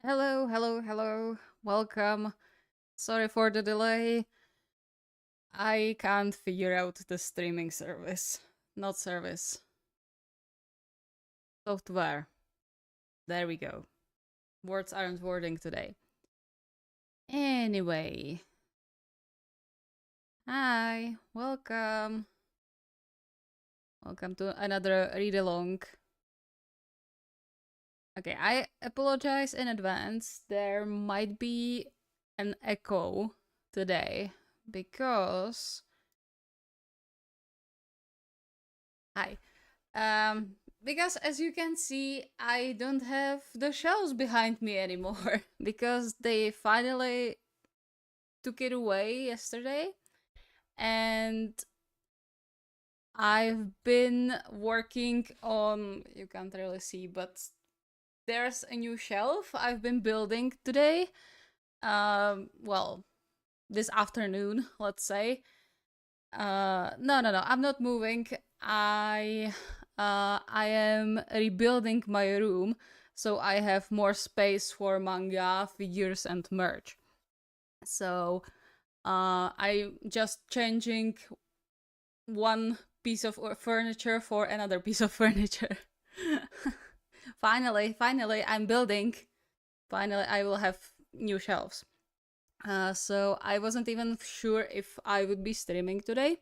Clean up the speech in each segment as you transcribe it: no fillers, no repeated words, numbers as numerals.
Hello, hello, hello. Welcome. Sorry for the delay. I can't figure out the streaming service. Not service. Software. There we go. Words aren't wording today. Anyway. Hi. Welcome. Welcome to another read along. Okay, I apologize in advance. There might be an echo today because. Hi. Because as you can see, I don't have the shelves behind me anymore because they finally took it away yesterday. And I've been working on, you can't really see, but there's a new shelf I've been building today. Well, this afternoon, let's say. No, I'm not moving. I am rebuilding my room, so I have more space for manga, figures, and merch. So I'm just changing one piece of furniture for another piece of furniture. finally, I'm building. Finally, I will have new shelves. So I wasn't even sure if I would be streaming today,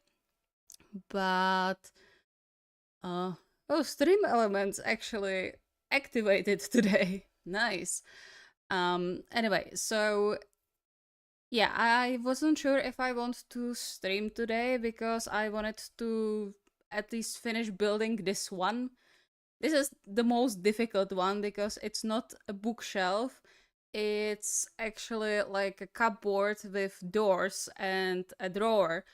but oh, stream elements actually activated today. Nice. Anyway, so yeah, I wasn't sure if I want to stream today because I wanted to at least finish building this one. This is the most difficult one because it's not a bookshelf. It's actually like a cupboard with doors and a drawer.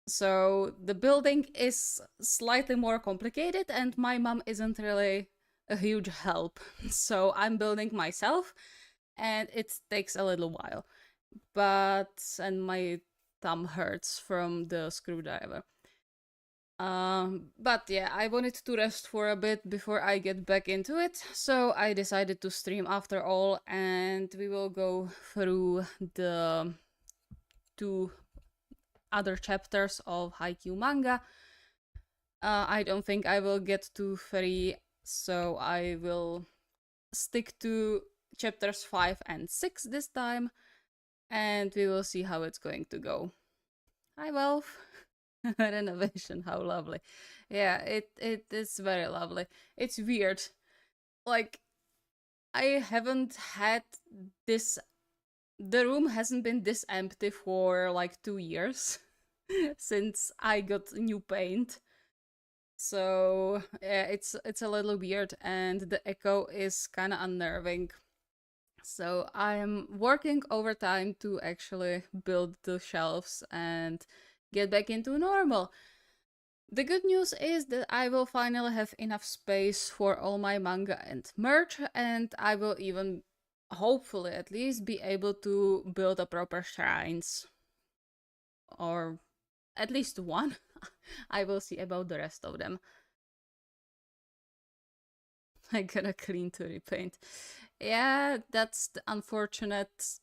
So the building is slightly more complicated, and my mom isn't really a huge help. So I'm building myself, and it takes a little while. And my thumb hurts from the screwdriver. But yeah, I wanted to rest for a bit before I get back into it, so I decided to stream after all, and we will go through the two other chapters of HAIKYUU Manga. I don't think I will get to 3, so I will stick to chapters 5 and 6 this time, and we will see how it's going to go. Hi, Wolf. Renovation, how lovely. Yeah, it is very lovely. It's weird. Like, I haven't had this. The room hasn't been this empty for like 2 years since I got new paint. So yeah, it's a little weird, and the echo is kind of unnerving. So I'm working overtime to actually build the shelves and get back into normal. The good news is that I will finally have enough space for all my manga and merch, and I will even, hopefully at least, be able to build a proper shrines. Or at least one. I will see about the rest of them. I gotta clean to repaint. Yeah, that's the unfortunate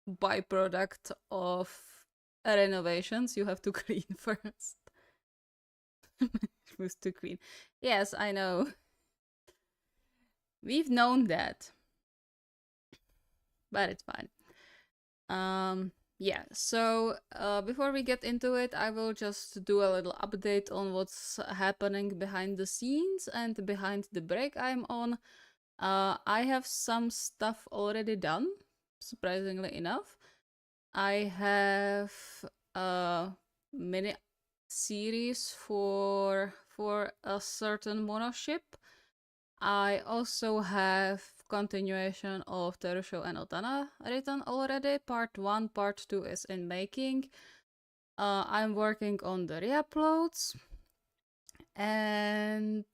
byproduct of renovations. You have to clean first. Was to clean. Yes, I know. We've known that, but it's fine. Yeah, so before we get into it, I will just do a little update on what's happening behind the scenes and behind the break I'm on. I have some stuff already done, surprisingly enough. I have a mini series for a certain monoship. I also have continuation of Terusho and Otana written already. Part 1, part 2 is in making. I'm working on the re-uploads. And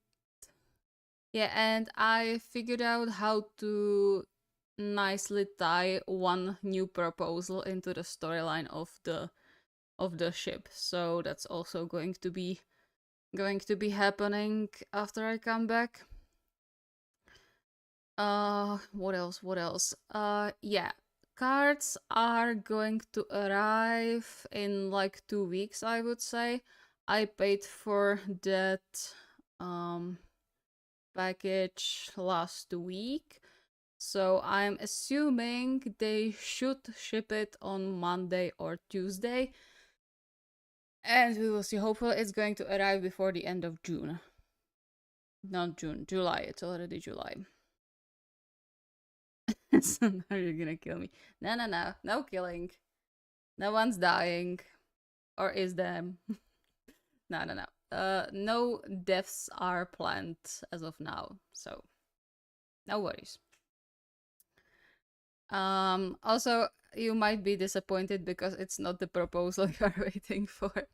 yeah, and I figured out how to nicely tie one new proposal into the storyline of the ship. So that's also going to be happening after I come back. What else? What else? Yeah. Cards are going to arrive in like 2 weeks, I would say. I paid for that um package last week. So I'm assuming they should ship it on Monday or Tuesday. And we will see. Hopefully it's going to arrive before the end of June. Not June, July. It's already July. So now you're gonna kill me. No, no, no. No killing. No one's dying. Or is them? No, no, no. No deaths are planned as of now. So no worries. Also, you might be disappointed because it's not the proposal you are waiting for.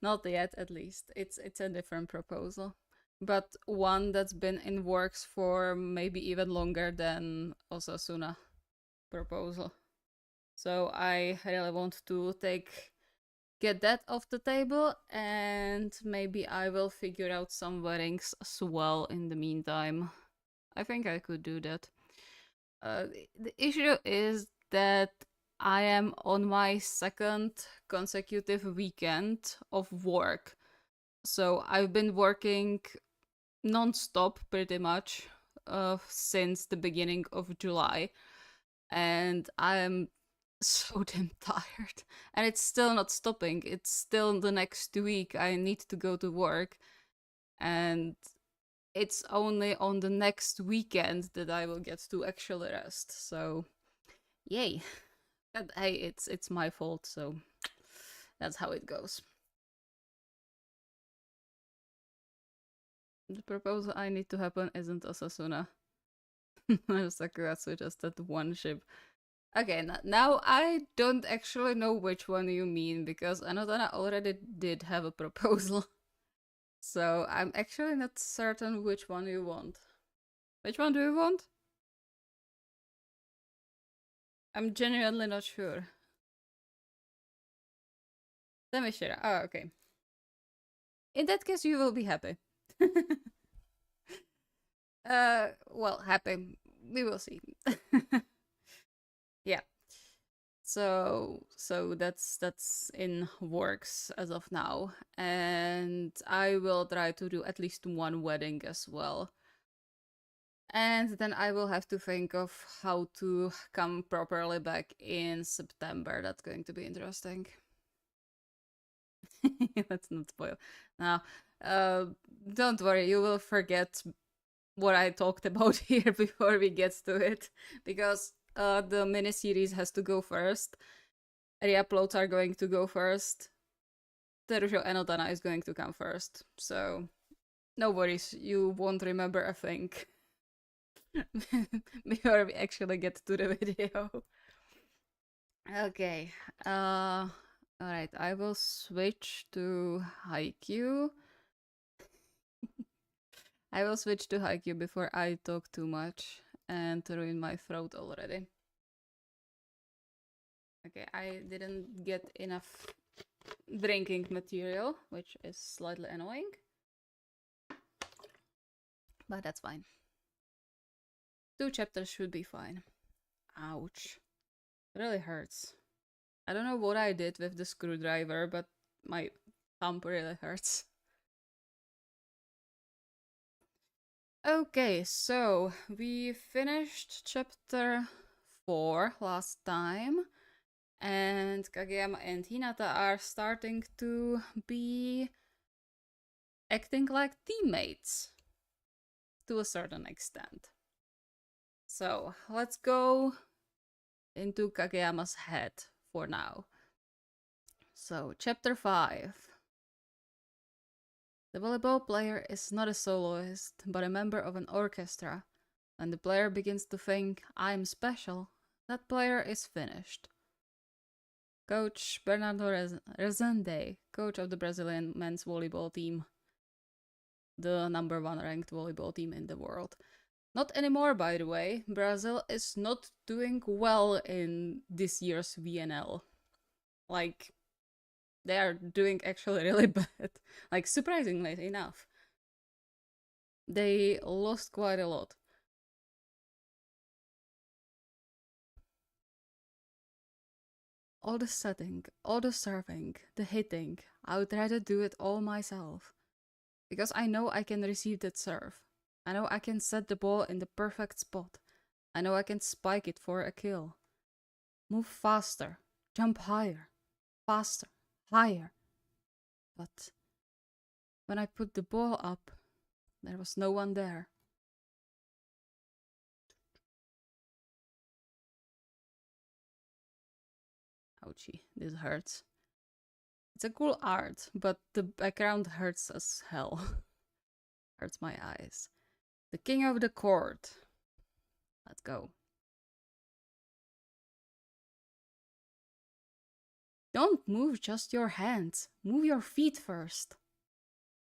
Not yet, at least. It's a different proposal, but one that's been in works for maybe even longer than Osasuna proposal. So I really want to get that off the table, and maybe I will figure out some weddings as well in the meantime. I think I could do that. The issue is that I am on my second consecutive weekend of work. So I've been working non-stop pretty much since the beginning of July, and I'm so damn tired. And it's still not stopping. It's still the next week I need to go to work, and it's only on the next weekend that I will get to actually rest. So, yay. But hey, it's my fault, so that's how it goes. The proposal I need to happen isn't Osasuna. Sakuratsu just that one ship. Okay, now I don't actually know which one you mean because Anodana already did have a proposal. So I'm actually not certain which one you want. Which one do you want? I'm genuinely not sure. Semishira. Oh, okay. In that case, you will be happy. Well, happy. We will see. Yeah. So that's in works as of now, and I will try to do at least one wedding as well. And then I will have to think of how to come properly back in September. That's going to be interesting. Let's not spoil. Now, don't worry, you will forget what I talked about here before we get to it, because the mini series has to go first. Re-uploads are going to go first. Terujo Enotana is going to come first. So, no worries, you won't remember a thing before we actually get to the video. Okay. Alright, I will switch to HAIKYUU. I will switch to HAIKYUU before I talk too much and ruin my throat already. Okay, I didn't get enough drinking material, which is slightly annoying. But that's fine. 2 chapters should be fine. Ouch. It really hurts. I don't know what I did with the screwdriver, but my thumb really hurts. Okay, so we finished chapter 4 last time, and Kageyama and Hinata are starting to be acting like teammates to a certain extent. So let's go into Kageyama's head for now. So, chapter 5. The volleyball player is not a soloist, but a member of an orchestra. When the player begins to think, I'm special, that player is finished. Coach Bernardo Rezende, coach of the Brazilian men's volleyball team, the number 1 ranked volleyball team in the world. Not anymore, by the way. Brazil is not doing well in this year's VNL. Like, they are doing actually really bad. Like, surprisingly enough. They lost quite a lot. All the setting, all the serving, the hitting. I would rather do it all myself. Because I know I can receive that serve. I know I can set the ball in the perfect spot. I know I can spike it for a kill. Move faster. Jump higher. Faster. Higher. But when I put the ball up, there was no one there. Ouchie, this hurts. It's a cool art, but the background hurts as hell. Hurts my eyes. The king of the court. Let's go. Don't move just your hands. Move your feet first.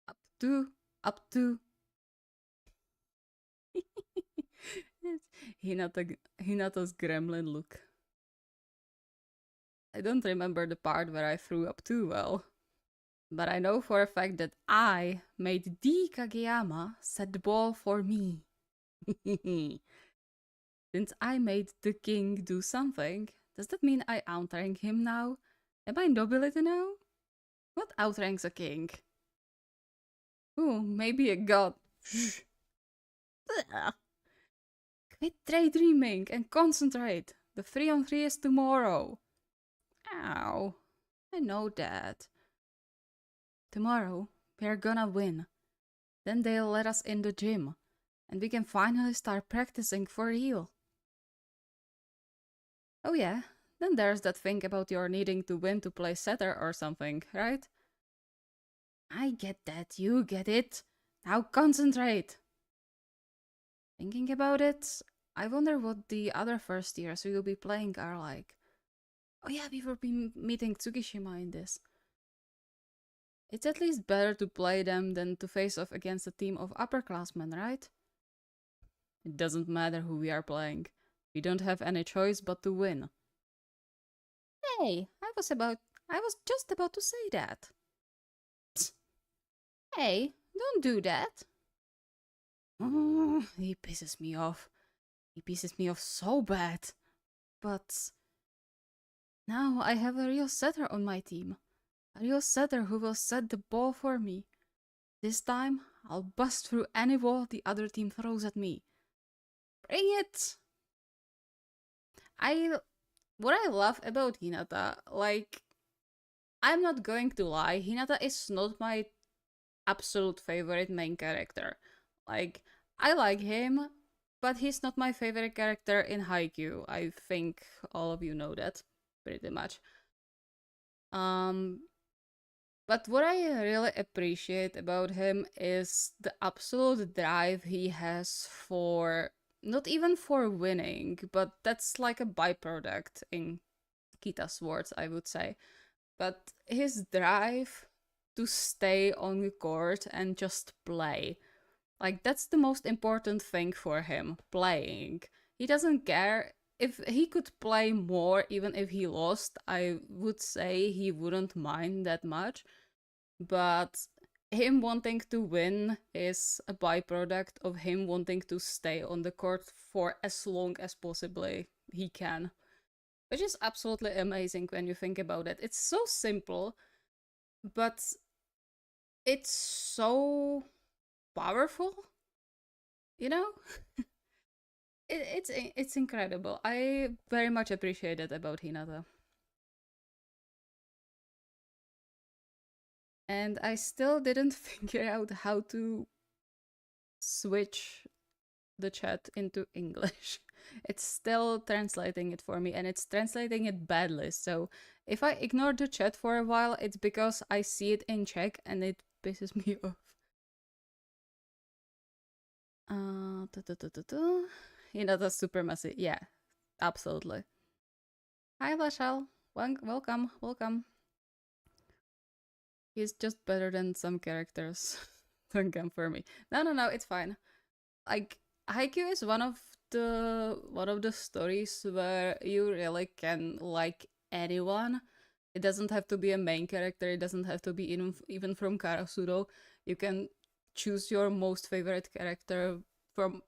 Up two, up two. Hinata's gremlin look. I don't remember the part where I threw up too well. But I know for a fact that I made the Kageyama set the ball for me. Since I made the king do something, does that mean I outrank him now? Am I nobility now? What outranks a king? Ooh, maybe a god. Quit daydreaming and concentrate. The 3-on-3 is tomorrow. Ow. I know that. Tomorrow, we're gonna win. Then they'll let us in the gym. And we can finally start practicing for real. Oh yeah, then there's that thing about your needing to win to play setter or something, right? I get that, you get it. Now concentrate. Thinking about it, I wonder what the other first years we will be playing are like. Oh yeah, we will be meeting Tsukishima in this. It's at least better to play them than to face off against a team of upperclassmen, right? It doesn't matter who we are playing. We don't have any choice but to win. Hey, I was just about to say that. Hey, don't do that. Oh, he pisses me off. He pisses me off so bad. But now I have a real setter on my team. A real setter who will set the ball for me. This time, I'll bust through any wall the other team throws at me. Bring it! What I love about Hinata, like, I'm not going to lie, Hinata is not my absolute favorite main character. Like, I like him, but he's not my favorite character in HAIKYUU. I think all of you know that, pretty much. But what I really appreciate about him is the absolute drive he has for, not even for winning, but that's like a byproduct in Kita's words, I would say. But his drive to stay on the court and just play. Like, that's the most important thing for him, playing. He doesn't care. If he could play more, even if he lost, I would say he wouldn't mind that much. But him wanting to win is a byproduct of him wanting to stay on the court for as long as possibly he can. Which is absolutely amazing when you think about it. It's so simple, but it's so powerful, you know? It's incredible. I very much appreciate it about Hinata. And I still didn't figure out how to switch the chat into English. It's still translating it for me, and it's translating it badly. So if I ignore the chat for a while, it's because I see it in Czech and it pisses me off. Hinata's super messy. Yeah, absolutely. Hi, Lashal. Welcome, welcome. He's just better than some characters. Don't come for me. No, it's fine. Like, HAIKYUU is one of the stories where you really can like anyone. It doesn't have to be a main character. It doesn't have to be even from Karasudo. You can choose your most favorite character from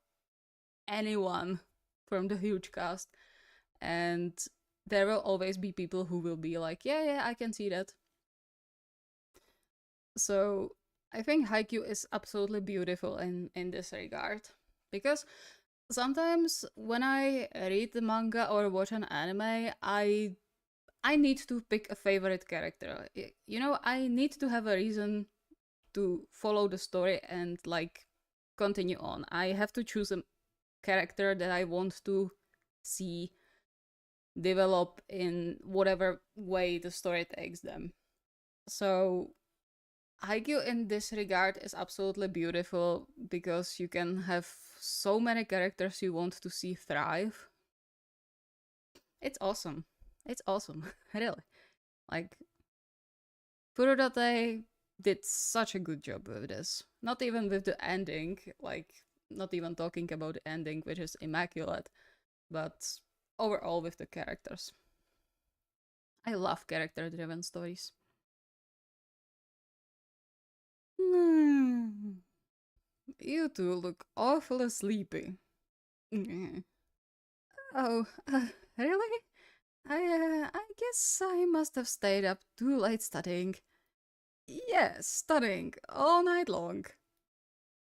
anyone from the huge cast, and there will always be people who will be like, yeah, yeah, I can see that. So I think Haikyuu is absolutely beautiful in this regard. Because sometimes when I read the manga or watch an anime, I need to pick a favorite character. You know, I need to have a reason to follow the story and like continue on. I have to choose a character that I want to see develop in whatever way the story takes them. So Haikyuu in this regard is absolutely beautiful because you can have so many characters you want to see thrive. It's awesome. It's awesome, really. Like Furutate did such a good job with this. Not even with the ending, like not even talking about the ending, which is immaculate, but overall with the characters. I love character-driven stories. Hmm. You two look awfully sleepy. Oh, really? I guess I must have stayed up too late studying. Yes, studying all night long.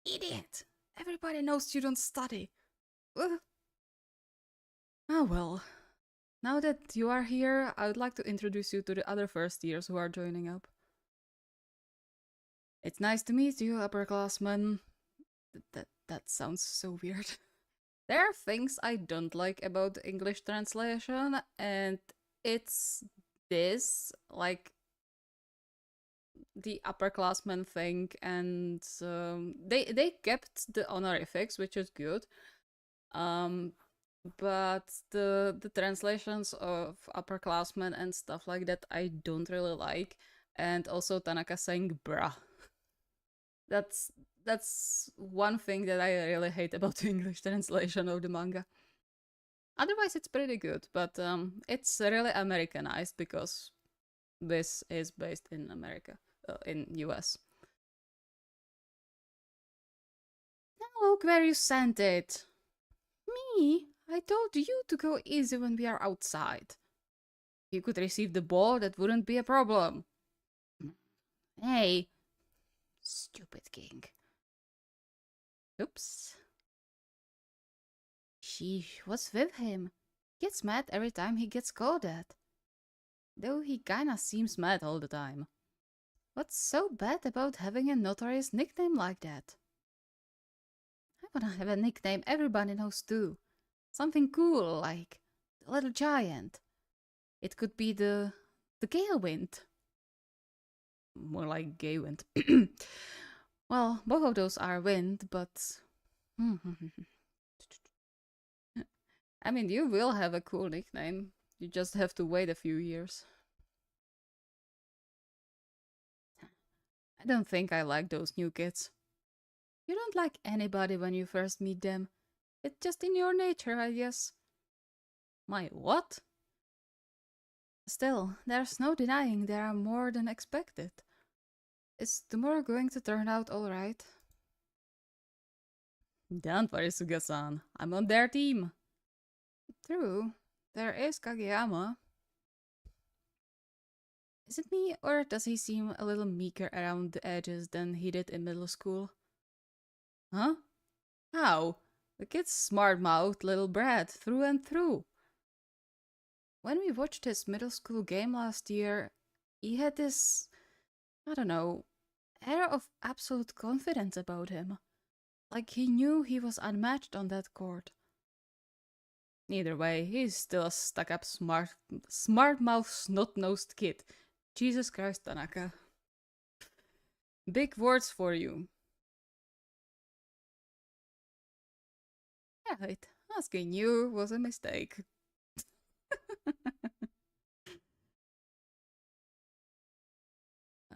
Idiot! Everybody knows you don't study. Uh, Ah well, now that you are here, I would like to introduce you to the other first years who are joining up. It's nice to meet you, upperclassmen. That sounds so weird. There are things I don't like about the English translation, and it's this, like the upperclassmen thing, and they kept the honorifics, which is good. Um, but the translations of upperclassmen and stuff like that I don't really like, and also Tanaka saying bruh. That's that's one thing that I really hate about the English translation of the manga. Otherwise, it's pretty good, but it's really Americanized because this is based in America, in US. Now look where you sent it. Me? I told you to go easy when we are outside. If you could receive the ball, that wouldn't be a problem. Hey, stupid king. Oops. Sheesh, what's with him? Gets mad every time he gets called at. Though he kinda seems mad all the time. What's so bad about having a notorious nickname like that? I wanna have a nickname everybody knows too. Something cool like the Little Giant. It could be the Gale Wind. More like Gay Wind. Well, both of those are wind, but I mean, you will have a cool nickname. You just have to wait a few years. I don't think I like those new kids. You don't like anybody when you first meet them. It's just in your nature, I guess. My what? Still, there's no denying there are more than expected. Is tomorrow going to turn out alright? Don't worry, Suga-san. I'm on their team. True. There is Kageyama. Is it me, or does he seem a little meeker around the edges than he did in middle school? Huh? How? The kid's smart-mouthed little brat through and through. When we watched his middle school game last year, he had this, I don't know, air of absolute confidence about him. Like he knew he was unmatched on that court. Either way, he's still a stuck-up smart-mouthed snot-nosed kid. Jesus Christ, Tanaka. Big words for you. Right, asking you was a mistake.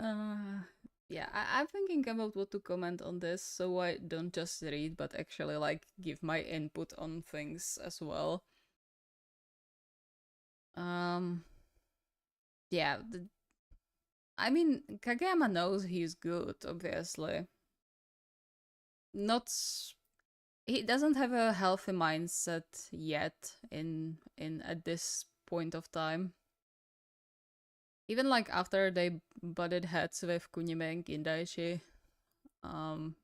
uh, yeah, I'm thinking about what to comment on this, so I don't just read, but actually like give my input on things as well. Um, yeah, I mean, Kageyama knows he's good, obviously. Not he doesn't have a healthy mindset yet in at this point of time. Even like after they butted heads with Kunime and Kindaichi, um,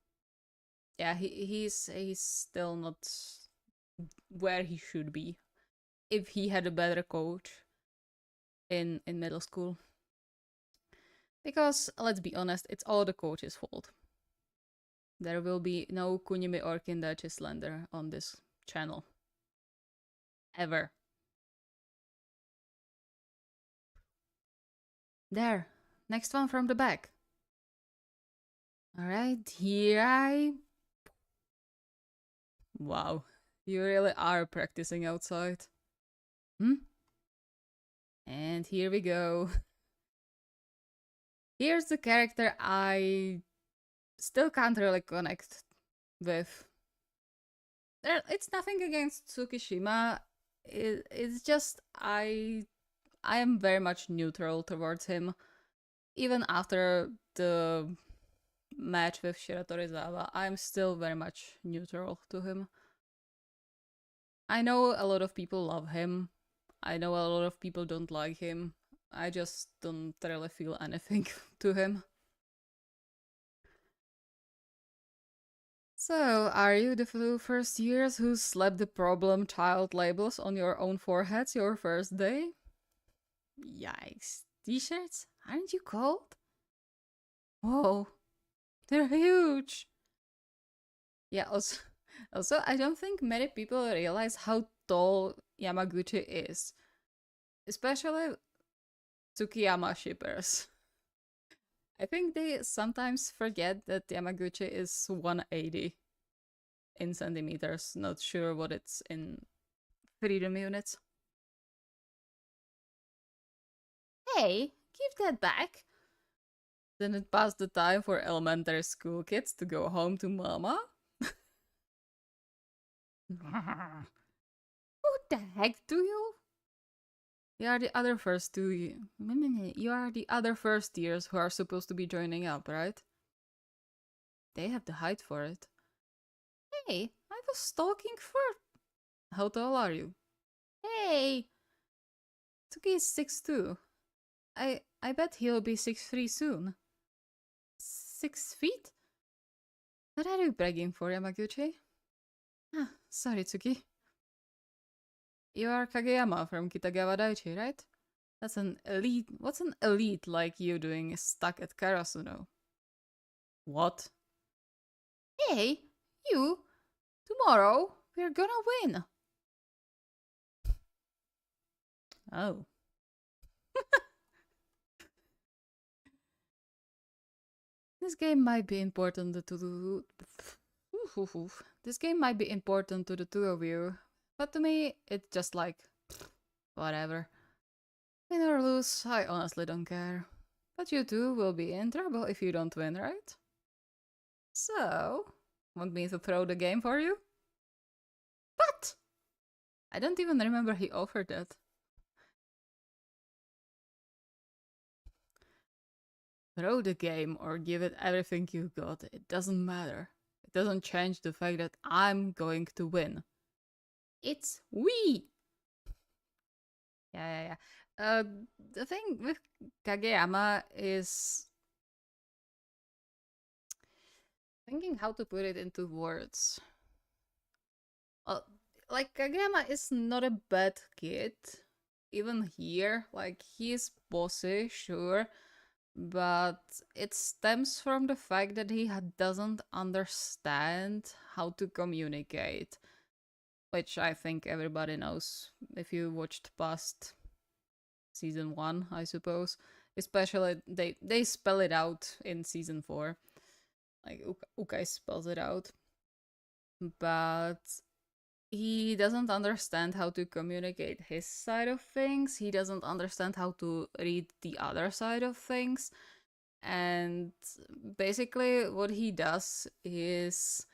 yeah, he's still not where he should be. If he had a better coach in middle school, because let's be honest, it's all the coach's fault. There will be no Kunime or Kindaichi slander on this channel ever. There, next one from the back. All right, here I. Wow, you really are practicing outside. And here we go. Here's the character I still can't really connect with. It's nothing against Tsukishima. It's just I am very much neutral towards him. Even after the match with Shiratorizawa, I'm still very much neutral to him. I know a lot of people love him. I know a lot of people don't like him. I just don't really feel anything to him. So, are you the first years who slapped the problem child labels on your own foreheads your first day? Yikes. T-shirts? Aren't you cold? Whoa. They're huge. Yeah, also, I don't think many people realize how tall Yamaguchi is. Especially Tsukiyama shippers. I think they sometimes forget that Yamaguchi is 180 in centimeters. Not sure what it's in freedom units. Hey, give that back. Then it passed the time for elementary school kids to go home to mama? What the heck do you? You are the other first two. You are the other first years who are supposed to be joining up, right? They have the height for it. Hey, I was talking for. How tall are you? Hey, Tuki is 6'2". I bet he'll be 6'3" soon. 6 feet? What are you bragging for, Yamaguchi? Ah, sorry, Tsuki. You are Kageyama from Kitagawa Daichi, right? That's an elite. What's an elite like you doing stuck at Karasuno? What? Hey, you! Tomorrow, we're gonna win! Oh. This game might be important to this game might be important to the two of you, but to me, it's just like whatever. Win or lose, I honestly don't care. But you two will be in trouble if you don't win, right? So, want me to throw the game for you? What? I don't even remember he offered that. Throw the game or give it everything you got, it doesn't matter. It doesn't change the fact that I'm going to win. It's we! Yeah. The thing with Kageyama is thinking how to put it into words. Like, Kageyama is not a bad kid. Even here, like, he's bossy, sure, but it stems from the fact that he doesn't understand how to communicate, which I think everybody knows if you watched past season 1, I suppose. Especially they spell it out in season 4, like Ukai spells it out, but he doesn't understand how to communicate his side of things. He doesn't understand how to read the other side of things. And basically, what he does is,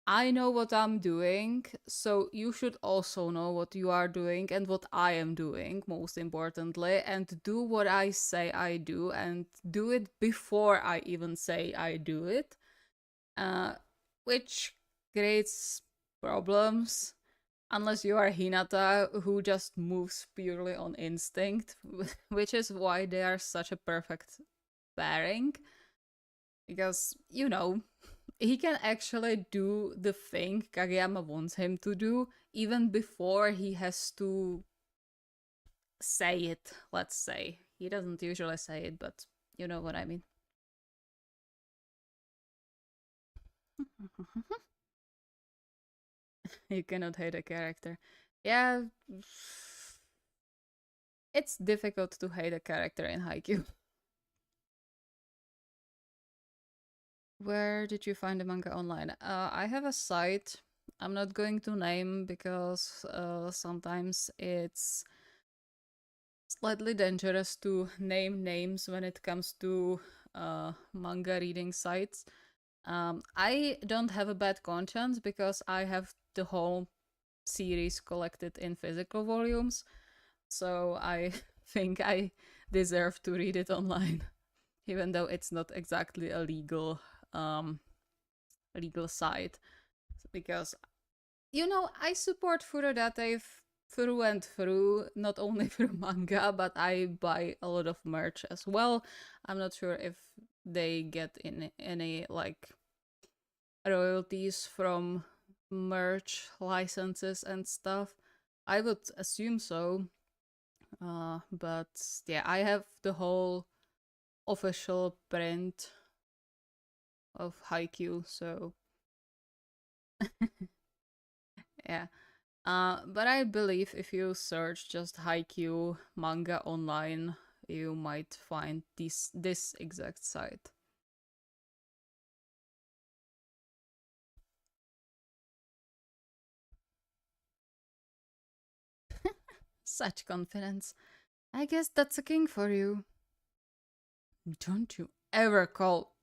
I know what I'm doing, so you should also know what you are doing and what I am doing, most importantly, and do what I say I do, and do it before I even say I do it, which creates problems Unless you are Hinata, who just moves purely on instinct, which is why they are such a perfect pairing. Because, he can actually do the thing Kageyama wants him to do, even before he has to say it, let's say. He doesn't usually say it, but you know what I mean. You cannot hate a character. Yeah, it's difficult to hate a character in Haikyuu. Where did you find the manga online? I have a site. I'm not going to name because sometimes it's slightly dangerous to name names when it comes to manga reading sites. I don't have a bad conscience because I have the whole series collected in physical volumes, so I think I deserve to read it online, even though it's not exactly a legal site. Because I support Furodate through and through, not only through manga, but I buy a lot of merch as well. I'm not sure if they get in any like royalties from merch licenses and stuff. I would assume so. But yeah, I have the whole official print of Haikyuu, so yeah. But I believe if you search just Haikyuu manga online, you might find this exact site. Such confidence. I guess that's a king for you. Don't you ever call.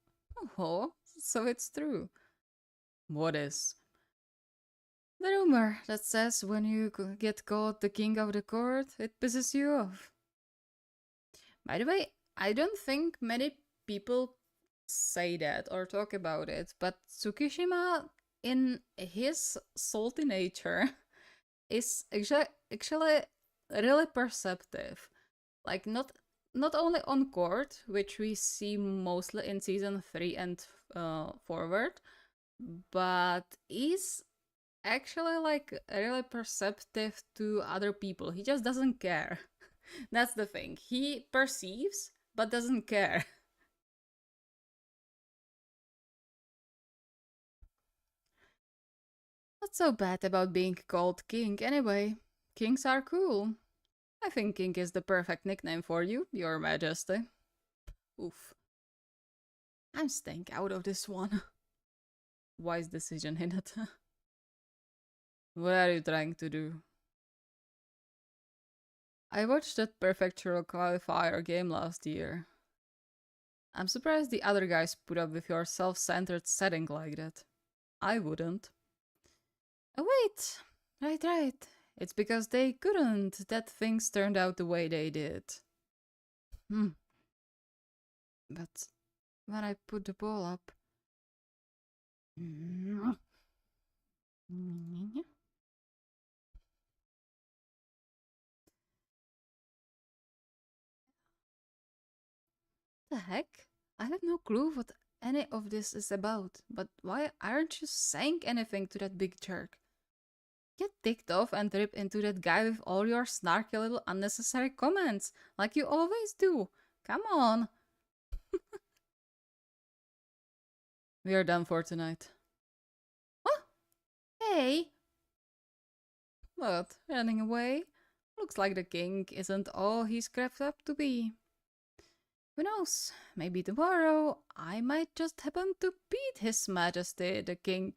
Oh, so it's true. What is? The rumor that says when you get called the king of the court, it pisses you off. By the way, I don't think many people say that or talk about it, but Tsukishima, in his salty nature, is actually really perceptive. Like not only on court, which we see mostly in season 3 and forward, but is actually like really perceptive to other people. He just doesn't care. That's the thing. He perceives but doesn't care. What's so bad about being called king anyway? Kings are cool. I think king is the perfect nickname for you, your majesty. Oof. I'm staying out of this one. Wise decision, Hinata. What are you trying to do? I watched that Prefectural Qualifier game last year. I'm surprised the other guys put up with your self-centered setting like that. I wouldn't. Oh wait, right. It's because they couldn't that things turned out the way they did. Hmm. But when I put the ball up... The heck? I have no clue what any of this is about, but why aren't you saying anything to that big jerk? Get ticked off and rip into that guy with all your snarky little unnecessary comments, like you always do. Come on. We are done for tonight. What? Hey! What? Running away? Looks like the king isn't all he's cracked up to be. Who knows? Maybe tomorrow I might just happen to beat His Majesty the King.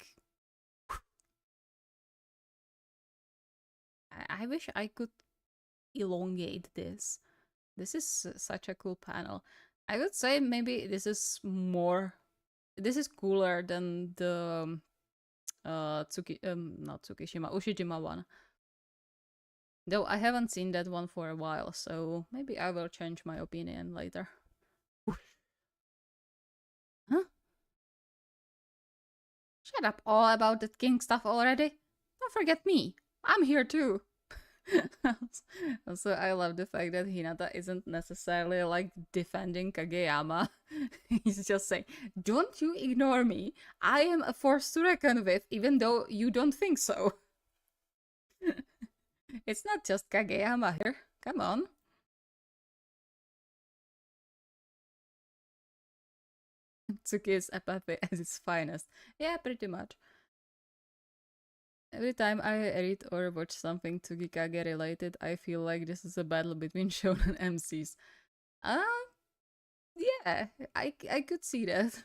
I wish I could elongate this. This is such a cool panel. I would say maybe this is more. This is cooler than the not Tsukishima, Ushijima one. Though I haven't seen that one for a while, so maybe I will change my opinion later. Huh? Shut up all about that king stuff already. Don't forget me. I'm here too. Also, I love the fact that Hinata isn't necessarily like defending Kageyama. He's just saying, don't you ignore me. I am a force to reckon with, even though you don't think so. It's not just Kageyama here. Come on. Tsuki's apathy at its finest. Yeah, pretty much. Every time I read or watch something Tsukikage related, I feel like this is a battle between shonen MCs. Uh, yeah, I could see that.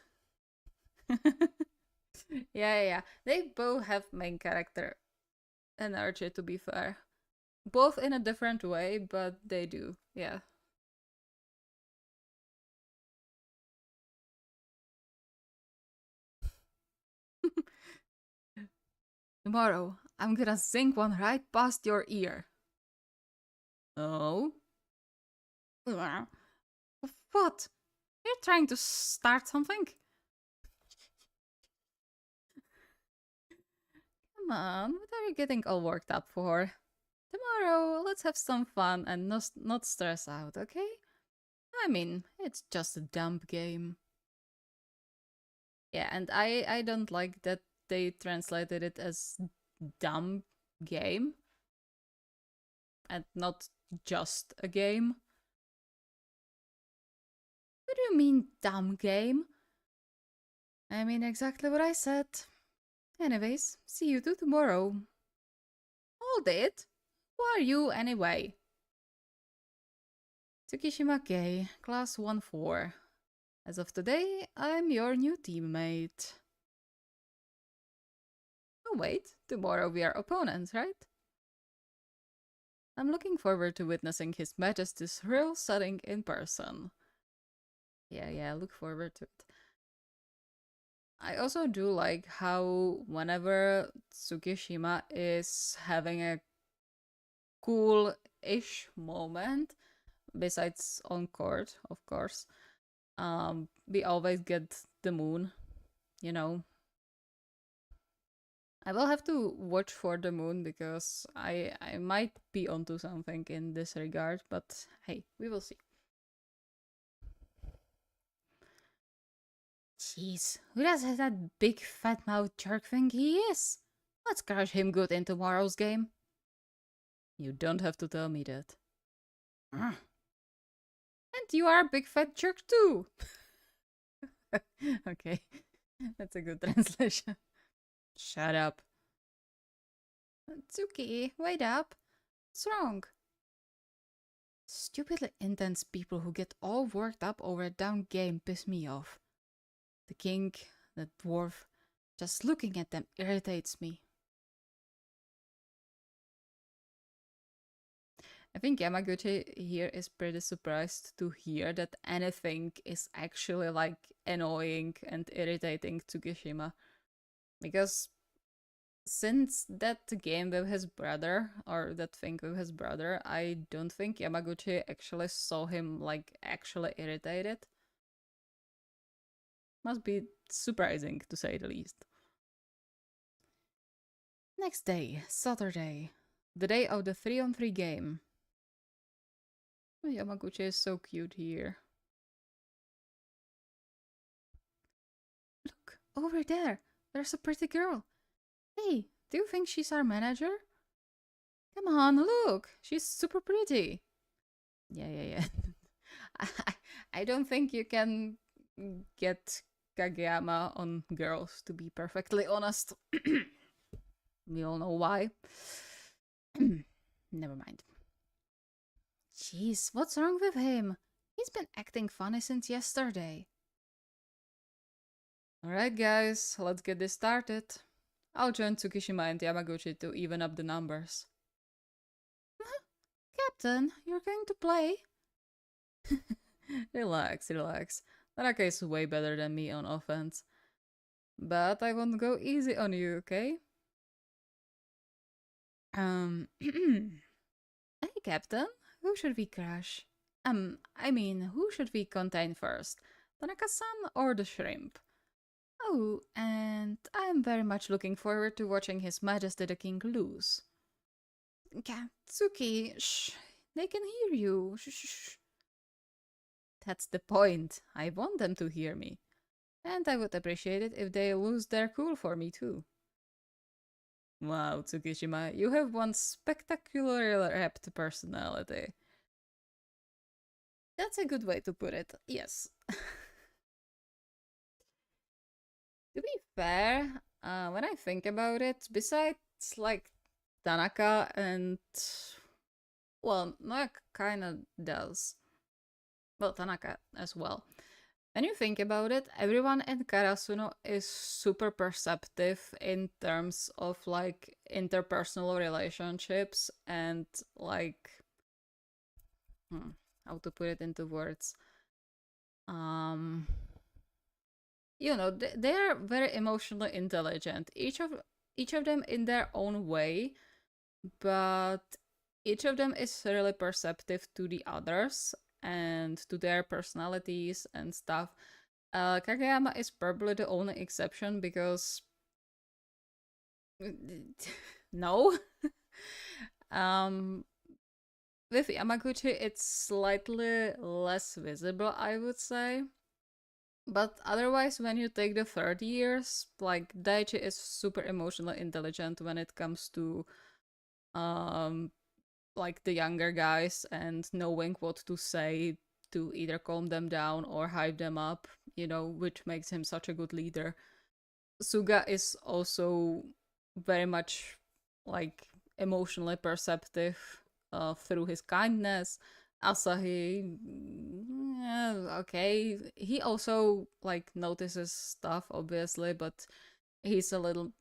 Yeah. They both have main character energy, to be fair. Both in a different way, but they do, yeah. Tomorrow, I'm gonna sink one right past your ear. Oh? What? You're trying to start something? Come on, what are you getting all worked up for? Tomorrow, let's have some fun and not stress out, okay? I mean, it's just a dumb game. Yeah, and I don't like that they translated it as dumb game and not just a game. What do you mean dumb game? I mean exactly what I said. Anyways, see you two tomorrow. Hold it. Who are you anyway? Tsukishima Kei, class 1-4. As of today, I'm your new teammate. Oh wait, tomorrow we are opponents, right? I'm looking forward to witnessing His Majesty's real setting in person. Yeah, look forward to it. I also do like how whenever Tsukishima is having a cool-ish moment, besides on court, of course, we always get the moon, you know. I will have to watch for the moon because I might be onto something in this regard, but hey, we will see. Jeez, who does that big fat mouth jerk think he is? Let's crush him good in tomorrow's game. You don't have to tell me that. And you are a big fat jerk too. Okay, that's a good translation. Shut up. Tsuki, wait up. What's wrong? Stupidly intense people who get all worked up over a down game piss me off. The king, the dwarf, just looking at them irritates me. I think Yamaguchi here is pretty surprised to hear that anything is actually like annoying and irritating Tsukishima. Because since that game with his brother, or that thing with his brother, I don't think Yamaguchi actually saw him like actually irritated. Must be surprising to say the least. Next day, Saturday, the day of the 3-on-3 game. Oh, Yamaguchi is so cute here. Look, over there, there's a pretty girl. Hey, do you think she's our manager? Come on, look, she's super pretty. Yeah. I don't think you can get Kageyama on girls, to be perfectly honest. We all know why. Never mind. Jeez, what's wrong with him? He's been acting funny since yesterday. Alright guys, let's get this started. I'll join Tsukishima and Yamaguchi to even up the numbers. Captain, you're going to play? Relax. Naraka is way better than me on offense. But I won't go easy on you, okay? Hey, Captain, who should we crush? I mean, who should we contain first? Tanaka-san or the shrimp? Oh, and I'm very much looking forward to watching His Majesty the King lose. Katsuki, shh. They can hear you. Shh, shh, shh. That's the point. I want them to hear me. And I would appreciate it if they lose their cool for me too. Wow, Tsukishima, you have one spectacularly wrapped personality. That's a good way to put it, yes. To be fair, when I think about it, besides like Tanaka and well, Noyak kinda does. Well, Tanaka as well. When you think about it, everyone in Karasuno is super perceptive in terms of like interpersonal relationships and like how to put it into words. Um they are very emotionally intelligent. Each of them in their own way, but each of them is really perceptive to the others and to their personalities and stuff. Kageyama is probably the only exception because no. um, with Yamaguchi, it's slightly less visible, I would say. But otherwise, when you take the 30 years, like Daichi is super emotionally intelligent when it comes to um like the younger guys and knowing what to say to either calm them down or hype them up, which makes him such a good leader. Suga is also very much like emotionally perceptive through his kindness. Asahi, okay, he also like notices stuff obviously, but he's a little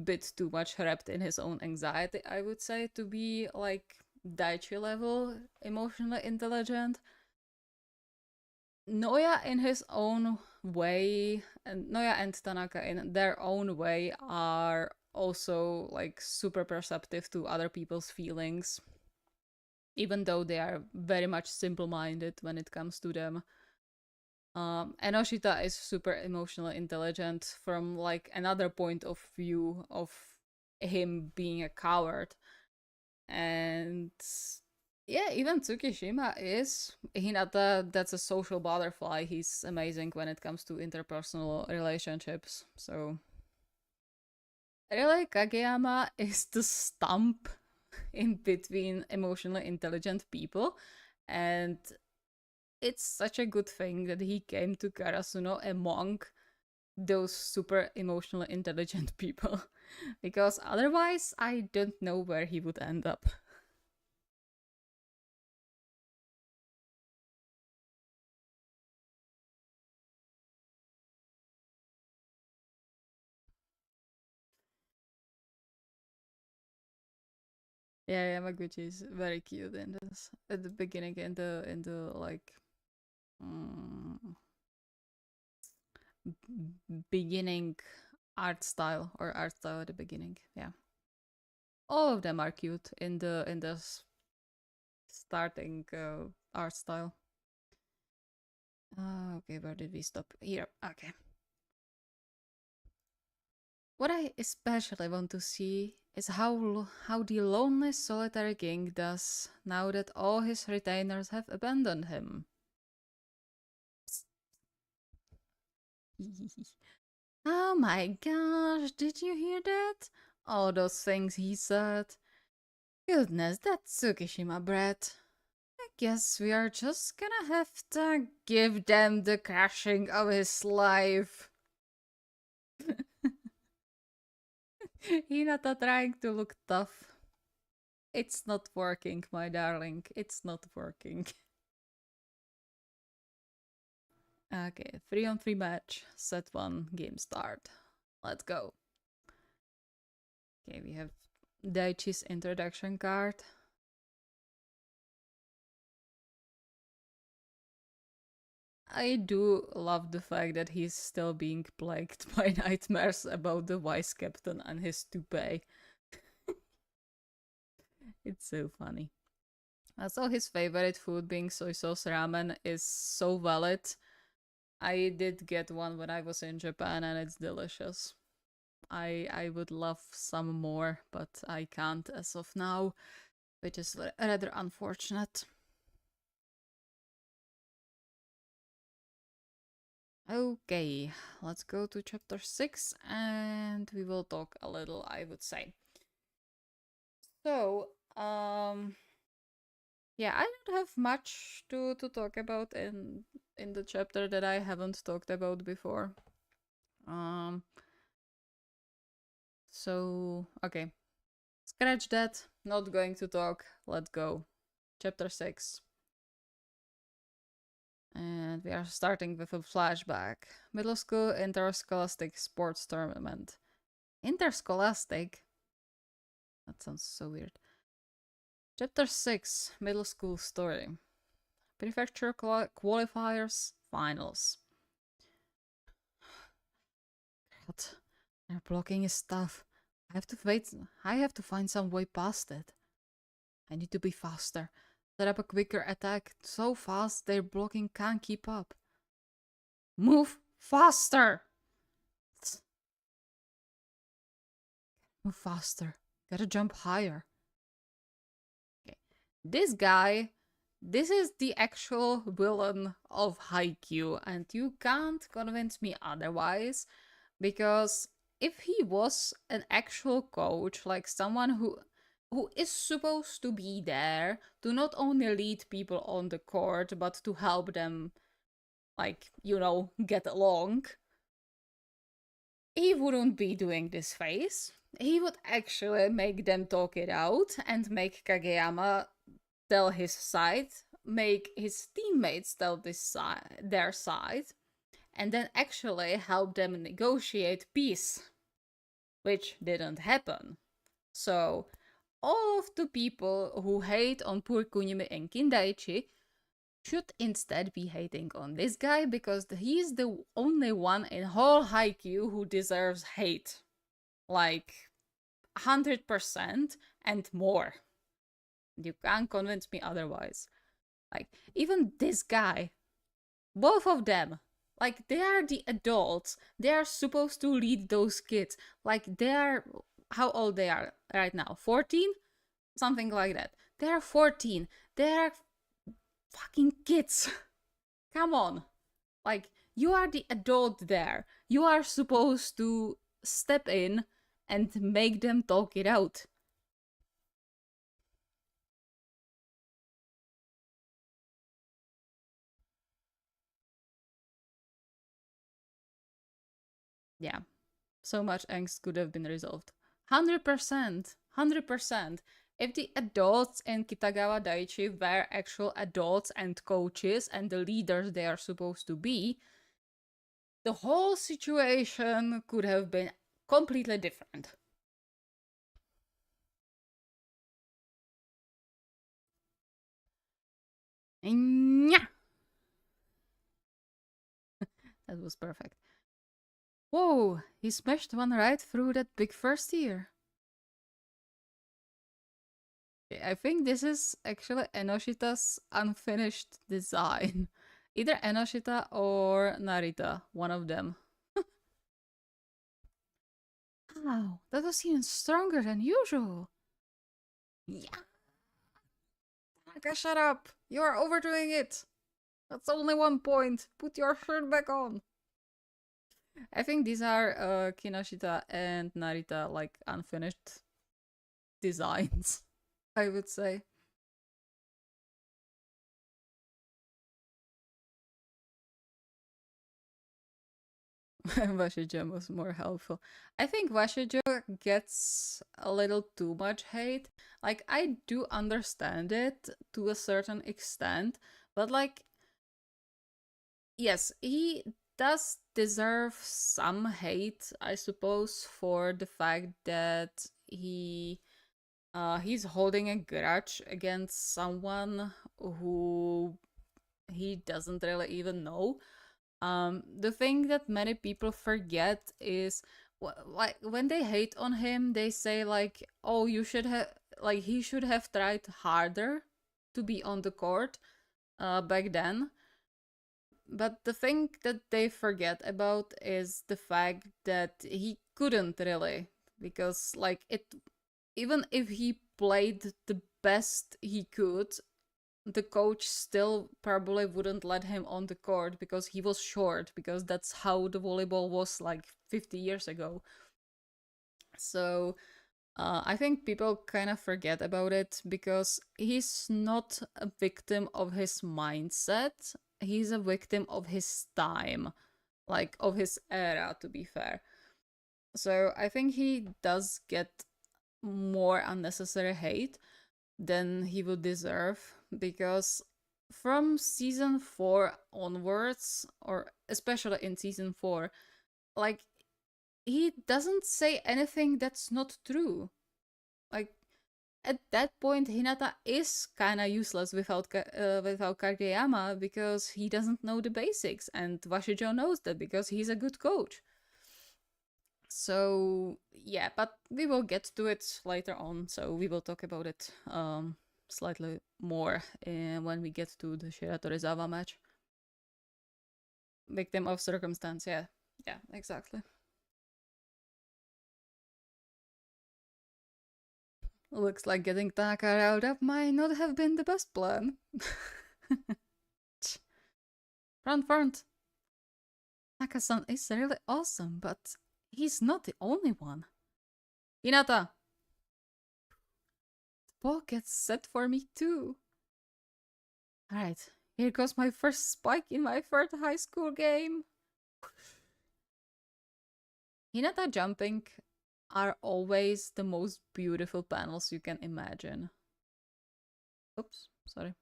bit too much wrapped in his own anxiety, I would say, to be like Daichi level emotionally intelligent. Noya in his own way, and Noya and Tanaka in their own way are also like super perceptive to other people's feelings, even though they are very much simple-minded when it comes to them. Enoshita is super emotionally intelligent from like another point of view of him being a coward. And yeah, even Tsukishima is. Hinata, that's a social butterfly. He's amazing when it comes to interpersonal relationships. So really, Kageyama is the stump in between emotionally intelligent people. And it's such a good thing that he came to Karasuno among those super emotionally intelligent people. Because otherwise, I don't know where he would end up. Yeah, Yamaguchi is very cute in this. At the beginning, in the like mm, beginning art style at the beginning. Yeah, all of them are cute in the starting art style. Okay, where did we stop? Here. Okay. What I especially want to see is how the lonely solitary king does now that all his retainers have abandoned him. Oh my gosh, did you hear that? All those things he said. Goodness, that Tsukishima brat. I guess we are just gonna have to give them the crashing of his life. Hinata trying to look tough. It's not working, my darling. It's not working. Okay, 3-on-3 match. Set 1, game start. Let's go. Okay, we have Daichi's introduction card. I do love the fact that he's still being plagued by nightmares about the vice captain and his toupee. It's so funny. Also, his favorite food being soy sauce ramen is so valid. I did get one when I was in Japan and it's delicious. I would love some more, but I can't as of now, which is rather unfortunate. Okay, let's go to chapter 6 and we will talk a little, I would say. So, yeah, I don't have much to talk about in the chapter that I haven't talked about before. Um, so okay, scratch that. Not going to talk. Let's go. Chapter 6. And we are starting with a flashback. Middle school interscholastic sports tournament. Interscholastic? That sounds so weird. Chapter 6, middle school story. Prefecture qualifiers, finals. God, they're blocking his stuff. I have to wait. I have to find some way past it. I need to be faster. Set up a quicker attack so fast their blocking can't keep up. Move faster! Move faster. Gotta jump higher. Okay. This guy, this is the actual villain of HAIKYUU, and you can't convince me otherwise, because if he was an actual coach, like someone who is supposed to be there to not only lead people on the court, but to help them, like, you know, get along, he wouldn't be doing this face. He would actually make them talk it out and make Kageyama tell his side, make his teammates tell their side, and then actually help them negotiate peace, which didn't happen. So all of the people who hate on poor Kunimi and Kindaichi should instead be hating on this guy, because he's the only one in whole HAIKYUU who deserves hate. Like 100% and more. You can't convince me otherwise. Like, even this guy, both of them, like, they are the adults. They are supposed to lead those kids. Like, they are, how old they are right now? 14? Something like that. They are 14. They are fucking kids. Come on. Like, you are the adult there. You are supposed to step in and make them talk it out. Yeah, so much angst could have been resolved. 100%. 100%. If the adults in Kitagawa Daiichi were actual adults and coaches and the leaders they are supposed to be, the whole situation could have been completely different. Yeah. That was perfect. Whoa, he smashed one right through that big first ear. I think this is actually Enoshita's unfinished design. Either Enoshita or Narita, one of them. Wow, that was even stronger than usual. Yeah. Tanaka, shut up. You are overdoing it. That's only 1 point. Put your shirt back on. I think these are Kinoshita and Narita, like, unfinished designs, I would say. Washijo was more helpful. I think Washijo gets a little too much hate. Like, I do understand it to a certain extent, but like, yes, he does deserve some hate, I suppose, for the fact that he's holding a grudge against someone who he doesn't really even know. The thing that many people forget is, like, when they hate on him, they say like, "Oh, you should have, like, he should have tried harder to be on the court, back then." But the thing that they forget about is the fact that he couldn't really, because like it, even if he played the best he could, the coach still probably wouldn't let him on the court because he was short, because that's how the volleyball was like 50 years ago. So I think people kind of forget about it because he's not a victim of his mindset. He's a victim of his time, like of his era, to be fair. So I think he does get more unnecessary hate than he would deserve, because from season 4 onwards, or especially in season 4, like he doesn't say anything that's not true. Like at that point, Hinata is kind of useless without Kageyama, because he doesn't know the basics, and Washijo knows that because he's a good coach. So yeah, but we will get to it later on. So we will talk about it slightly more when we get to the Shiratorizawa match. Victim of circumstance, yeah, yeah, exactly. Looks like getting Taka out up might not have been the best plan. Front, front. Taka-san is really awesome, but he's not the only one. Hinata! The ball gets set for me too. Alright, here goes my first spike in my third high school game. Hinata jumping are always the most beautiful panels you can imagine. Oops, sorry.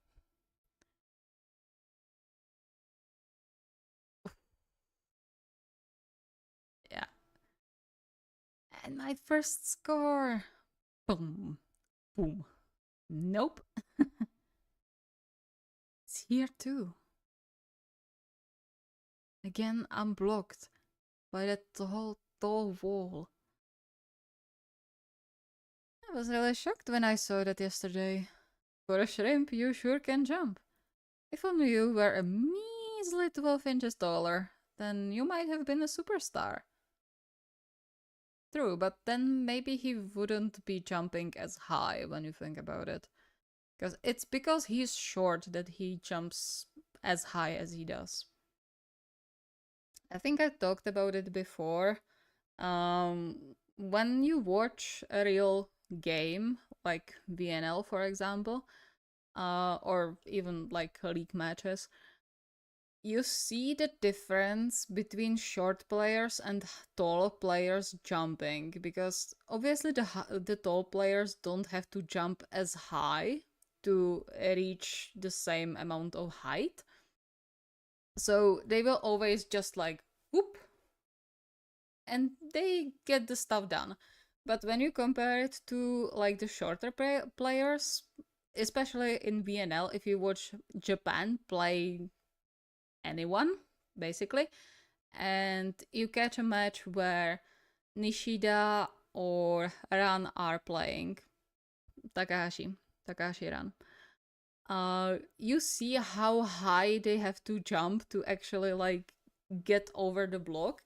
Yeah. And my first score. Boom. Boom. Nope. It's here too. Again, I'm blocked by that whole tall wall. I was really shocked when I saw that yesterday. For a shrimp, you sure can jump. If only you were a measly 12 inches taller, then you might have been a superstar. True, but then maybe he wouldn't be jumping as high when you think about it. Because it's because he's short that he jumps as high as he does. I think I talked about it before. When you watch a real game, like VNL for example, or even like league matches, you see the difference between short players and tall players jumping, because obviously the tall players don't have to jump as high to reach the same amount of height. So they will always just like whoop, and they get the stuff done. But when you compare it to like the shorter players, especially in VNL, if you watch Japan play anyone, basically, and you catch a match where Nishida or Ran are playing, Takahashi Ran, you see how high they have to jump to actually like get over the block,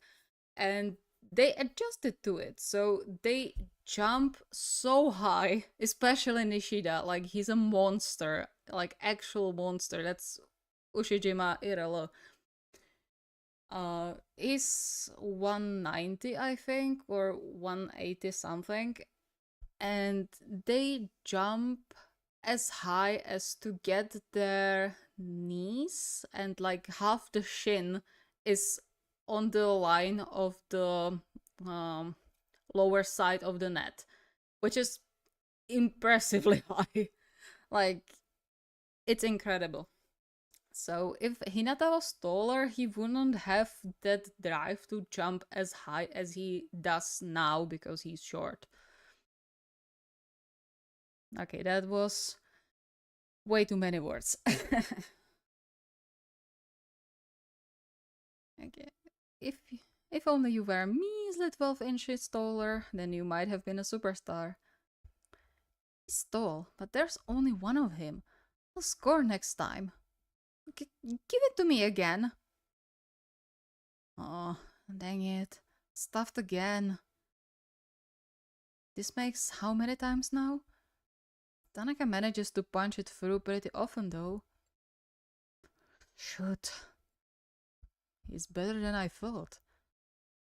and they adjusted to it. So they jump so high, especially Nishida. Like he's a monster, like actual monster. That's Ushijima Irelo. He's 190, I think, or 180 something, and they jump as high as to get their knees, and like half the shin is on the line of the um, lower side of the net, which is impressively high. Like, it's incredible. So if Hinata was taller, he wouldn't have that drive to jump as high as he does now because he's short. Okay, that was way too many words. Okay. If if only you were measly 12 inches taller, then you might have been a superstar. He's tall, but there's only one of him. I'll score next time. Give it to me again. Oh, dang it. Stuffed again. This makes how many times now? Tanaka manages to punch it through pretty often though. Shoot. He's better than I thought.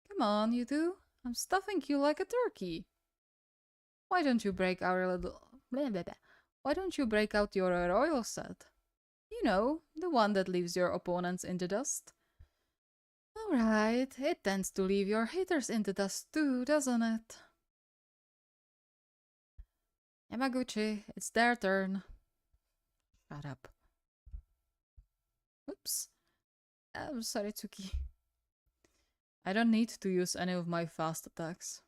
Come on, you two. I'm stuffing you like a turkey. Why don't you break our little... Blah, blah, blah. Why don't you break out your royal set? You know, the one that leaves your opponents in the dust. Alright, it tends to leave your haters in the dust too, doesn't it? Yamaguchi, it's their turn. Shut up. Oops. I'm sorry, Tsuki. I don't need to use any of my fast attacks.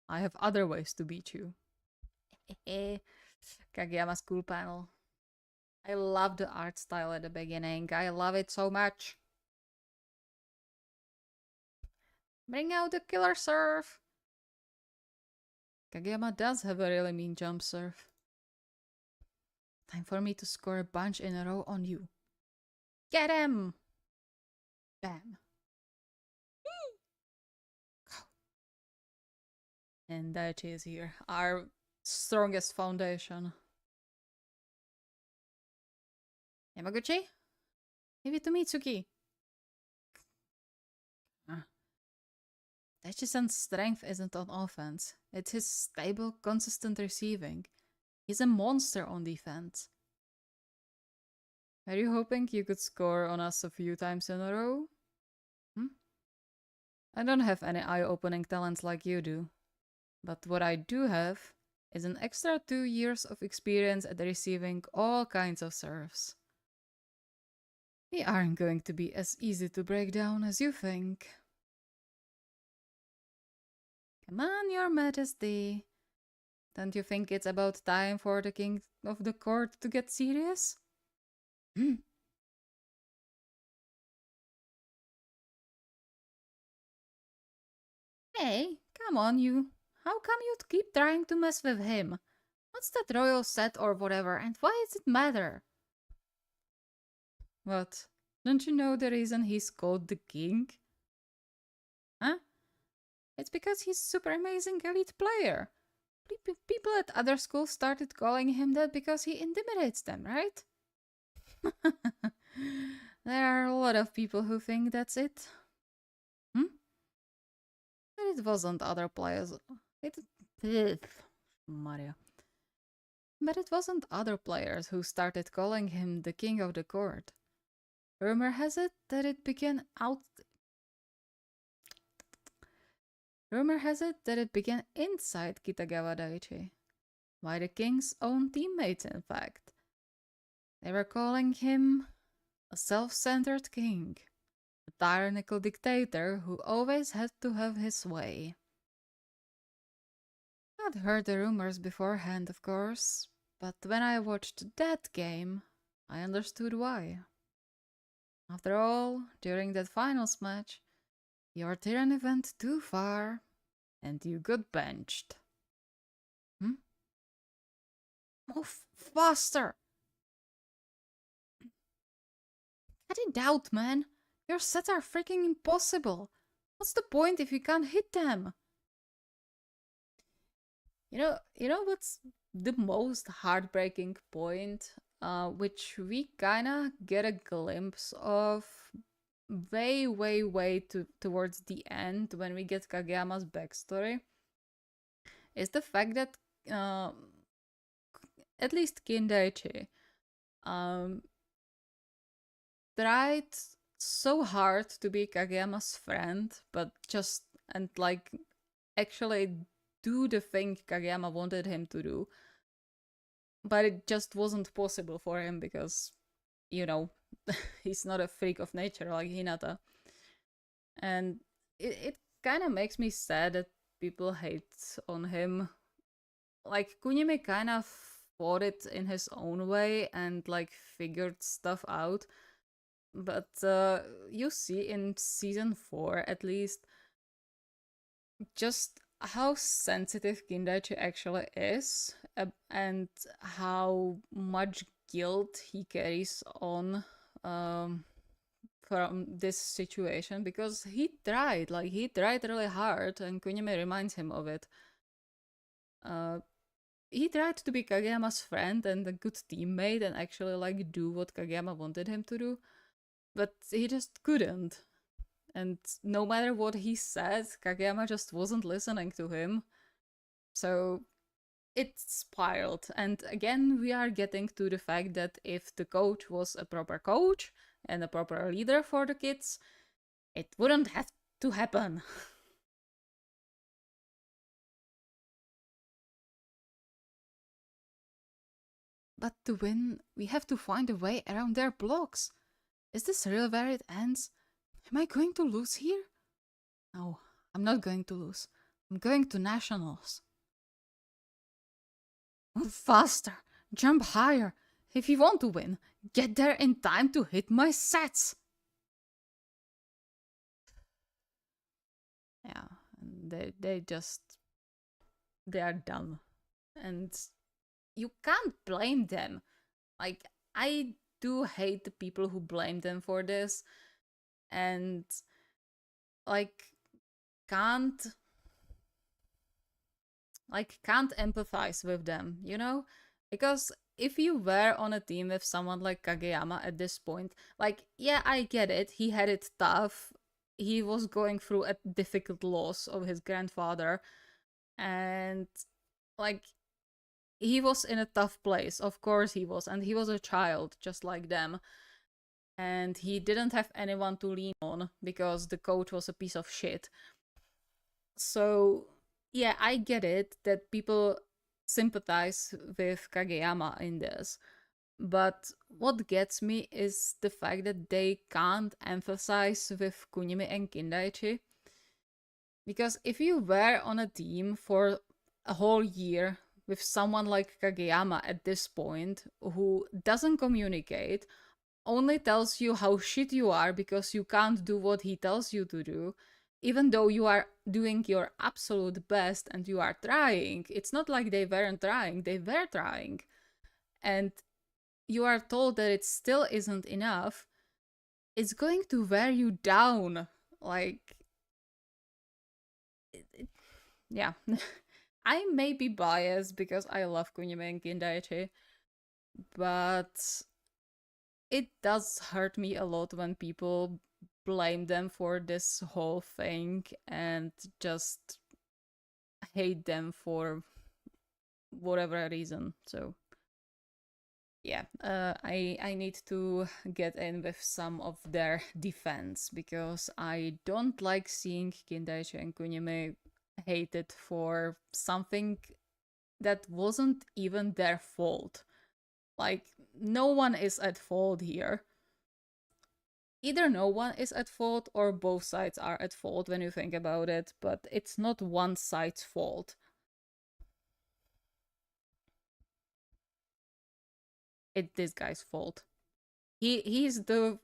I have other ways to beat you. Kageyama's cool panel. I love the art style at the beginning. I love it so much. Bring out the killer serve. Kageyama does have a really mean jump serve. Time for me to score a bunch in a row on you. Get him! Bam. And Daichi is here. Our strongest foundation. Yamaguchi? Give it to Mitsuki. Daichi-san's strength isn't on offense. It's his stable, consistent receiving. He's a monster on defense. Are you hoping you could score on us a few times in a row? I don't have any eye-opening talents like you do. But what I do have is an extra 2 years of experience at receiving all kinds of serves. We aren't going to be as easy to break down as you think. Come on, your majesty. Don't you think it's about time for the king of the court to get serious? Hey, come on, you. How come you keep trying to mess with him? What's that royal set or whatever, and why does it matter? What? Don't you know the reason he's called the king? Huh? It's because he's super amazing elite player. People at other schools started calling him that because he intimidates them, right? There are a lot of people who think that's it. But it wasn't other players. Mario. But it wasn't other players who started calling him the king of the court. Rumor has it that it began inside Kitagawa Daichi, by the king's own teammates, in fact. They were calling him a self-centered king, a tyrannical dictator who always had to have his way. I'd heard the rumors beforehand, of course, but when I watched that game, I understood why. After all, during that finals match, your tyranny went too far, and you got benched. Move faster! Cut it out, man! Your sets are freaking impossible! What's the point if you can't hit them? You know what's the most heartbreaking point? Which we kinda get a glimpse of way towards the end when we get Kageyama's backstory, is the fact that at least Kindaichi tried so hard to be Kageyama's friend, but just and like actually do the thing Kageyama wanted him to do, but it just wasn't possible for him because, you know, he's not a freak of nature like Hinata. And it kind of makes me sad that people hate on him. Like, Kunimi kind of fought it in his own way and like figured stuff out. But you see in season 4 at least just how sensitive Kindaichi actually is, and how much guilt he carries on from this situation, because he tried really hard, and Kunimi reminds him of it. Uh, he tried to be Kageyama's friend and a good teammate and actually like do what Kageyama wanted him to do, but he just couldn't. And no matter what he said, Kageyama just wasn't listening to him. So it spiraled. And again, we are getting to the fact that if the coach was a proper coach and a proper leader for the kids, it wouldn't have to happen. But to win, we have to find a way around their blocks. Is this real where it ends? Am I going to lose here? No, I'm not going to lose. I'm going to nationals. Move faster! Jump higher! If you want to win, get there in time to hit my sets! Yeah, they just... they are done. And you can't blame them. Like, I do hate the people who blame them for this. And, like, can't can't empathize with them, you know? Because if you were on a team with someone like Kageyama at this point, like, yeah, I get it, he had it tough. He was going through a difficult loss of his grandfather, and like, he was in a tough place. Of course he was, and he was a child, just like them. And he didn't have anyone to lean on because the coach was a piece of shit. So yeah, I get it that people sympathize with Kageyama in this. But what gets me is the fact that they can't emphasize with Kunimi and Kindaichi. Because if you were on a team for a whole year with someone like Kageyama at this point, who doesn't communicate, only tells you how shit you are because you can't do what he tells you to do, even though you are doing your absolute best and you are trying. It's not like they weren't trying, they were trying. And you are told that it still isn't enough. It's going to wear you down. Like, yeah. I may be biased because I love Kunimi and Kindaichi, but it does hurt me a lot when people blame them for this whole thing and just hate them for whatever reason. So yeah, I need to get in with some of their defense because I don't like seeing Kindaichi and Kunimi hated for something that wasn't even their fault. Like, no one is at fault here. Either no one is at fault or both sides are at fault when you think about it, but it's not one side's fault. It's this guy's fault. He's the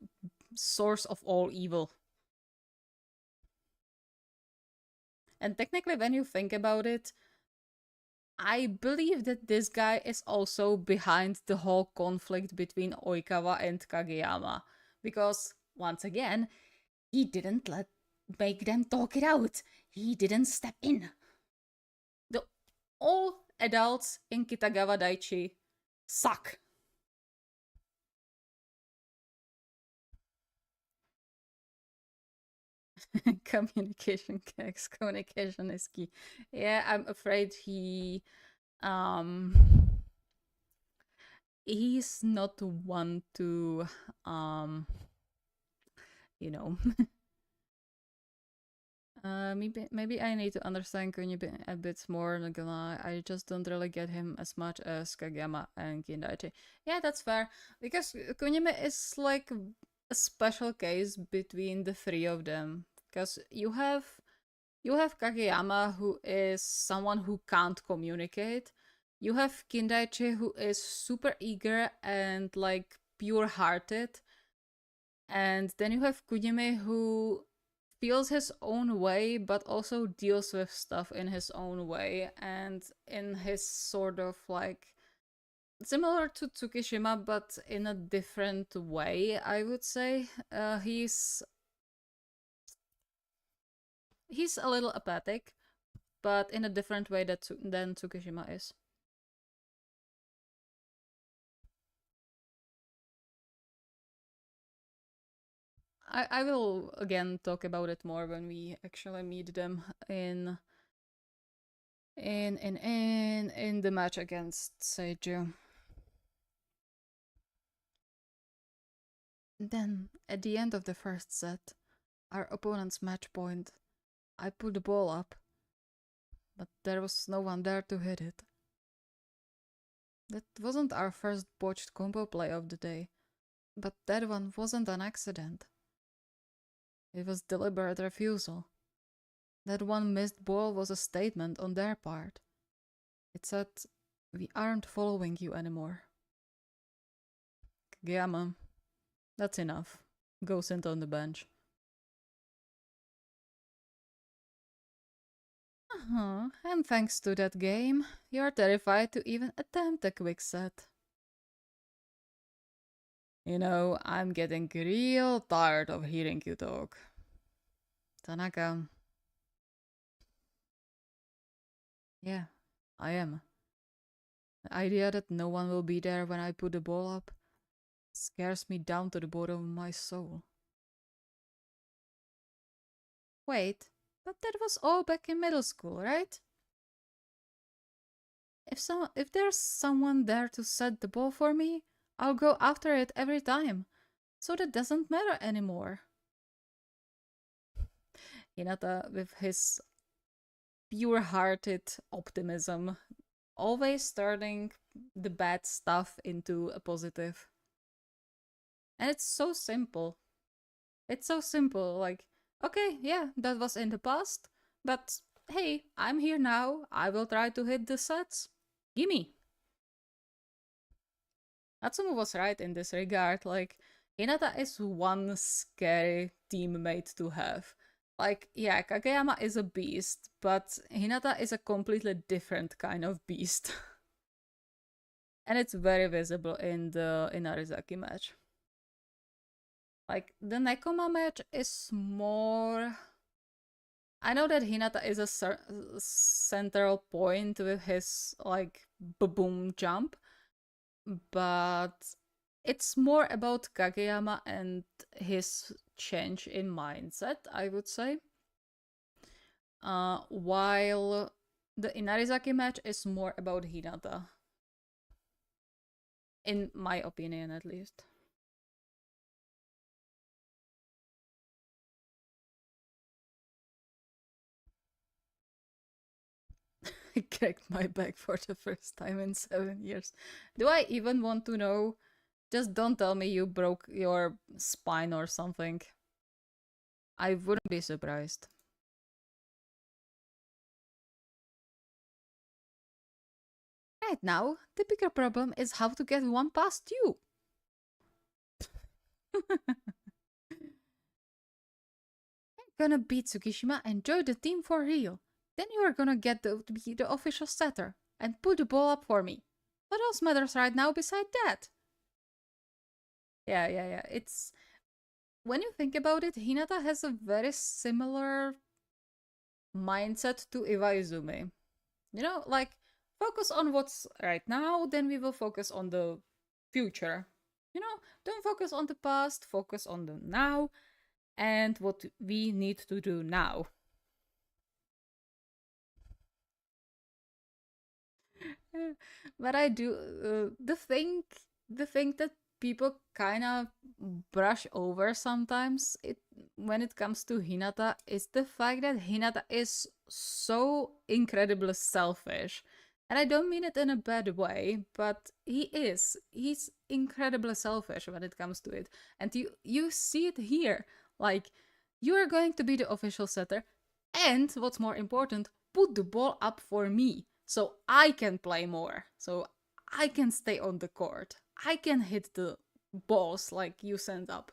source of all evil. And technically, when you think about it, I believe that this guy is also behind the whole conflict between Oikawa and Kageyama. Because, once again, he didn't make them talk it out. He didn't step in. The all adults in Kitagawa Daichi suck. Communication kicks. Communication is key. Yeah, I'm afraid um he's not one to you know maybe I need to understand Kunimi a bit more. Like, I just don't really get him as much as Kageyama and Kindaichi. Yeah, that's fair. Because Kunimi is like a special case between the three of them. Because you have Kageyama, who is someone who can't communicate. You have Kindaichi, who is super eager and like pure-hearted. And then you have Kunimi, who feels his own way, but also deals with stuff in his own way and in his sort of like similar to Tsukishima, but in a different way, I would say. He's a little apathic, but in a different way than Tsukishima is. I will again talk about it more when we actually meet them in the match against Seiju. Then, at the end of the first set, our opponent's match point, I put the ball up, but there was no one there to hit it. That wasn't our first botched combo play of the day, but that one wasn't an accident. It was deliberate refusal. That one missed ball was a statement on their part. It said, we aren't following you anymore. Kageyama, that's enough. Go sit on the bench. And thanks to that game, you're terrified to even attempt a quick set. You know, I'm getting real tired of hearing you talk. Tanaka. Yeah, I am. The idea that no one will be there when I put the ball up scares me down to the bottom of my soul. Wait, but that was all back in middle school, right? If there's someone there to set the ball for me, I'll go after it every time. So that doesn't matter anymore. Hinata, with his pure-hearted optimism, always turning the bad stuff into a positive. And it's so simple. It's so simple, like, okay, yeah, that was in the past, but hey, I'm here now, I will try to hit the sets. Gimme. Natsumu was right in this regard, like, Hinata is one scary teammate to have. Like, yeah, Kageyama is a beast, but Hinata is a completely different kind of beast. And it's very visible in the Inarizaki match. Like, the Nekoma match is more... I know that Hinata is a central point with his, like, boom jump, but it's more about Kageyama and his change in mindset, I would say. While the Inarizaki match is more about Hinata. In my opinion, at least. I cracked my back for the first time in 7 years. Do I even want to know? Just don't tell me you broke your spine or something. I wouldn't be surprised. Right now, the bigger problem is how to get one past you. I'm gonna beat Tsukishima and join the team for real. Then you are gonna get to be the official setter and put the ball up for me. What else matters right now beside that? Yeah. It's... When you think about it, Hinata has a very similar mindset to Iwaizumi. You know, like, focus on what's right now, then we will focus on the future. You know, don't focus on the past, focus on the now and what we need to do now. But I do the thing that people kind of brush over sometimes when it comes to Hinata is the fact that Hinata is so incredibly selfish. And I don't mean it in a bad way, but he's incredibly selfish when it comes to it. And you see it here. Like, you are going to be the official setter, and what's more important, put the ball up for me so I can play more, so I can stay on the court, I can hit the balls like you send up.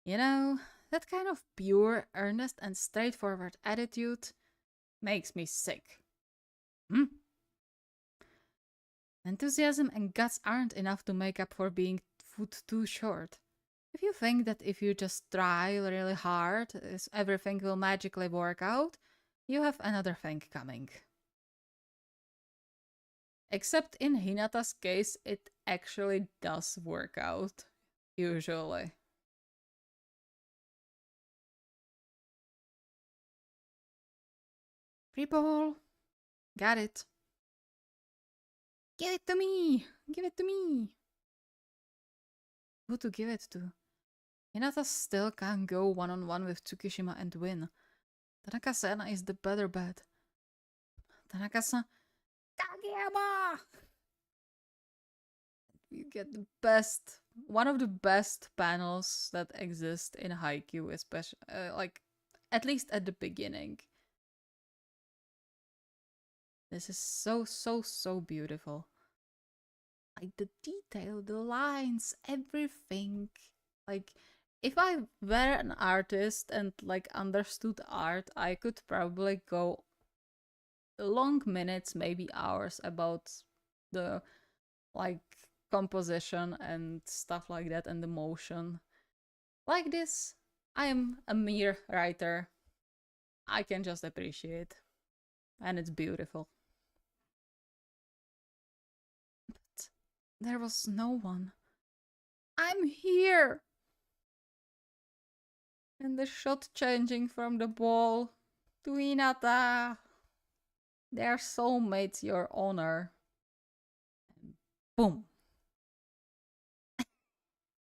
You know, that kind of pure, earnest, and straightforward attitude makes me sick. Hmm? Enthusiasm and guts aren't enough to make up for being foot too short. If you think that if you just try really hard, everything will magically work out, you have another thing coming. Except in Hinata's case, it actually does work out, usually. Free ball! Got it. Give it to me! Give it to me! Who to give it to? Hinata still can't go one-on-one with Tsukishima and win. Tanaka-san is the better bet. Tanaka-san... Kageyama! You get the best... One of the best panels that exist in Haikyuu, especially... like, at least at the beginning. This is so, so, so beautiful. Like, the detail, the lines, everything. Like, if I were an artist and, like, understood art, I could probably go long minutes, maybe hours, about the, like, composition and stuff like that and the motion. Like this, I am a mere writer. I can just appreciate. And it's beautiful. But there was no one. I'm here! And the shot changing from the ball to Hinata. Their soulmates, your honor. And boom.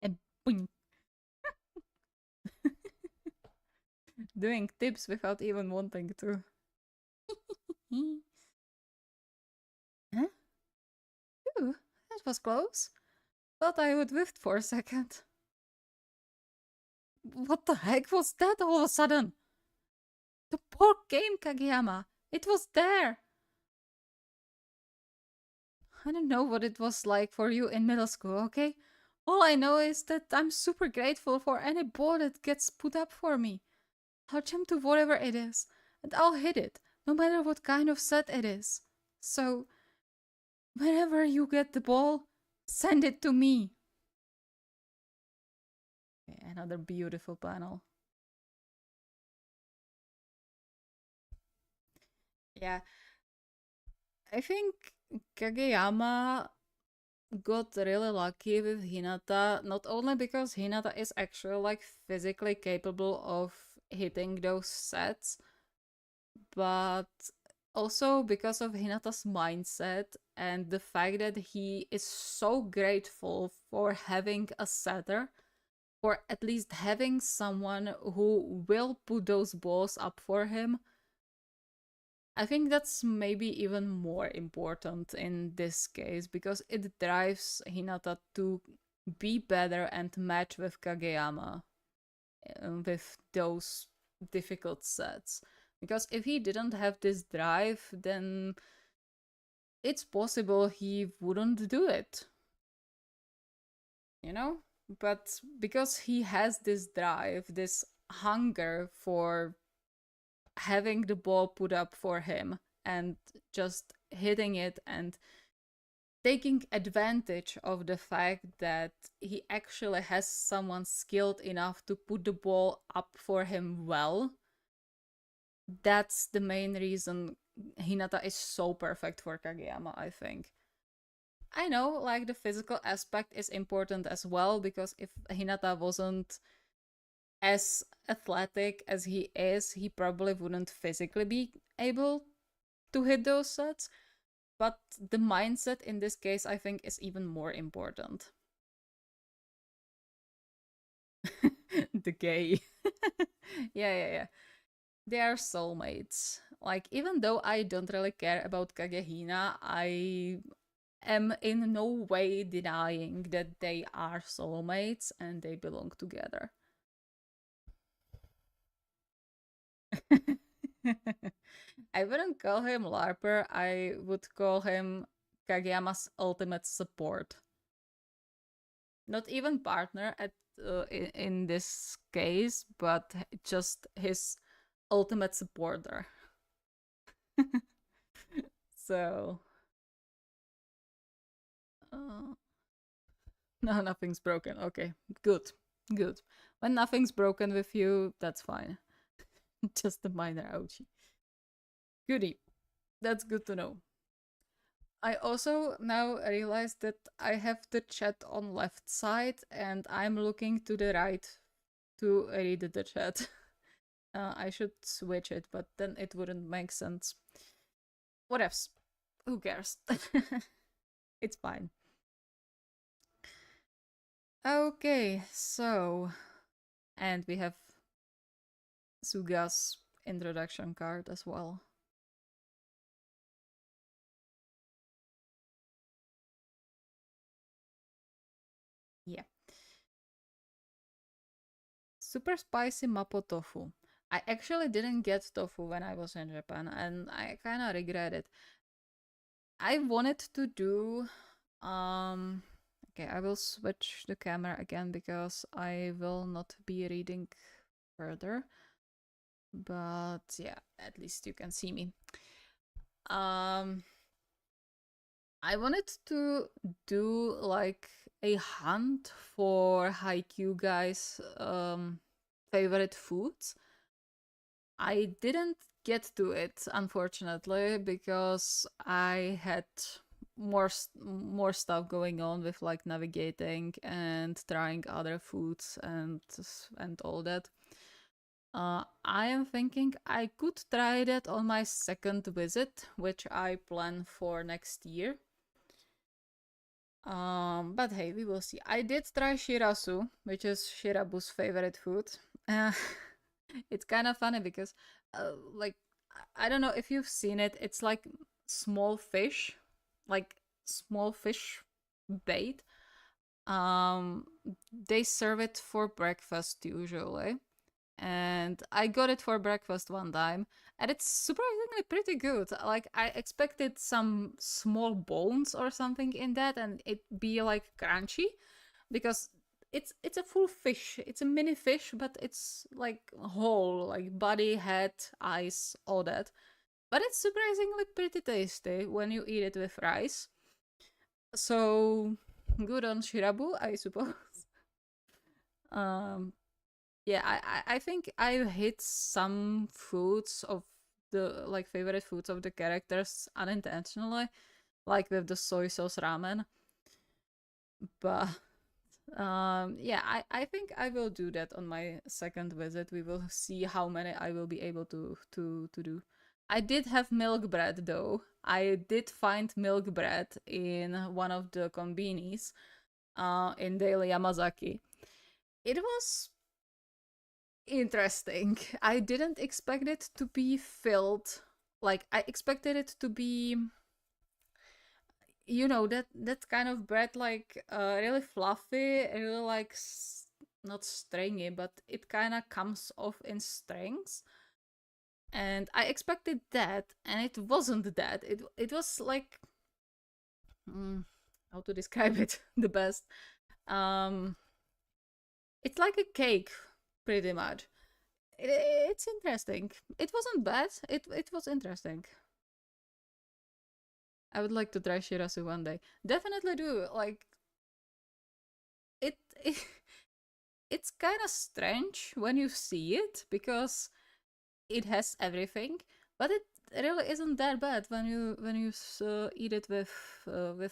And boing. Doing tips without even wanting to. Huh? Ooh, that was close. Thought I would whiffed for a second. What the heck was that all of a sudden? The poor game, Kageyama. It was there. I don't know what it was like for you in middle school, okay? All I know is that I'm super grateful for any ball that gets put up for me. I'll jump to whatever it is, and I'll hit it, no matter what kind of set it is. So, whenever you get the ball, send it to me. Okay, another beautiful panel. Yeah, I think Kageyama got really lucky with Hinata, not only because Hinata is actually like physically capable of hitting those sets, but also because of Hinata's mindset and the fact that he is so grateful for having a setter, or at least having someone who will put those balls up for him. I think that's maybe even more important in this case because it drives Hinata to be better and match with Kageyama with those difficult sets. Because if he didn't have this drive, then it's possible he wouldn't do it. You know? But because he has this drive, this hunger for having the ball put up for him and just hitting it and taking advantage of the fact that he actually has someone skilled enough to put the ball up for him well, that's the main reason Hinata is so perfect for Kageyama, I think. I know, like, the physical aspect is important as well, because if Hinata wasn't as athletic as he is, he probably wouldn't physically be able to hit those sets. But the mindset in this case, I think, is even more important. The gay. Yeah. They are soulmates. Like, even though I don't really care about Kagehina, I am in no way denying that they are soulmates and they belong together. I wouldn't call him LARPer, I would call him Kageyama's ultimate support. Not even partner in this case, but just his ultimate supporter. So, no, nothing's broken. Okay, good. Good. When nothing's broken with you, that's fine. Just a minor ouchie. Goody. That's good to know. I also now realize that I have the chat on left side and I'm looking to the right to read the chat. I should switch it, but then it wouldn't make sense. What else? Who cares? It's fine. Okay, so. And we have Suga's introduction card as well. Yeah. Super spicy mapo tofu. I actually didn't get tofu when I was in Japan, and I kind of regret it. I wanted to do. Okay, I will switch the camera again because I will not be reading further. But yeah, at least you can see me. I wanted to do like a hunt for HAIKYUU guys' favorite foods. I didn't get to it, unfortunately, because I had more stuff going on with like navigating and trying other foods and all that. I am thinking I could try that on my second visit, which I plan for next year. But hey, we will see. I did try shirasu, which is Shirabu's favorite food. Uh, it's kind of funny because, like, I don't know if you've seen it. It's like small fish, like small fish bait. Um, they serve it for breakfast usually, and I got it for breakfast one time, and it's surprisingly pretty good. Like I expected some small bones or something in that, and it be like crunchy, because it's a full fish. It's a mini fish, but it's like whole, like body, head, eyes, all that. But it's surprisingly pretty tasty when you eat it with rice. So good on Shirabu, I suppose. Um, yeah, I think I hit some foods of the like favorite foods of the characters unintentionally, like with the soy sauce ramen. But yeah, I think I will do that on my second visit. We will see how many I will be able to do. I did have milk bread though. I did find milk bread in one of the konbinis in Daily Yamazaki. It was interesting. I didn't expect it to be filled. Like I expected it to be, you know, that kind of bread, like really fluffy, really like not stringy, but it kind of comes off in strings. And I expected that, and it wasn't that. It was like, how to describe it the best. Um, it's like a cake, pretty much. It's interesting. It wasn't bad. It was interesting. I would like to try shirasu one day. Definitely do. Like it it's kind of strange when you see it because it has everything, but it really isn't that bad when you eat it with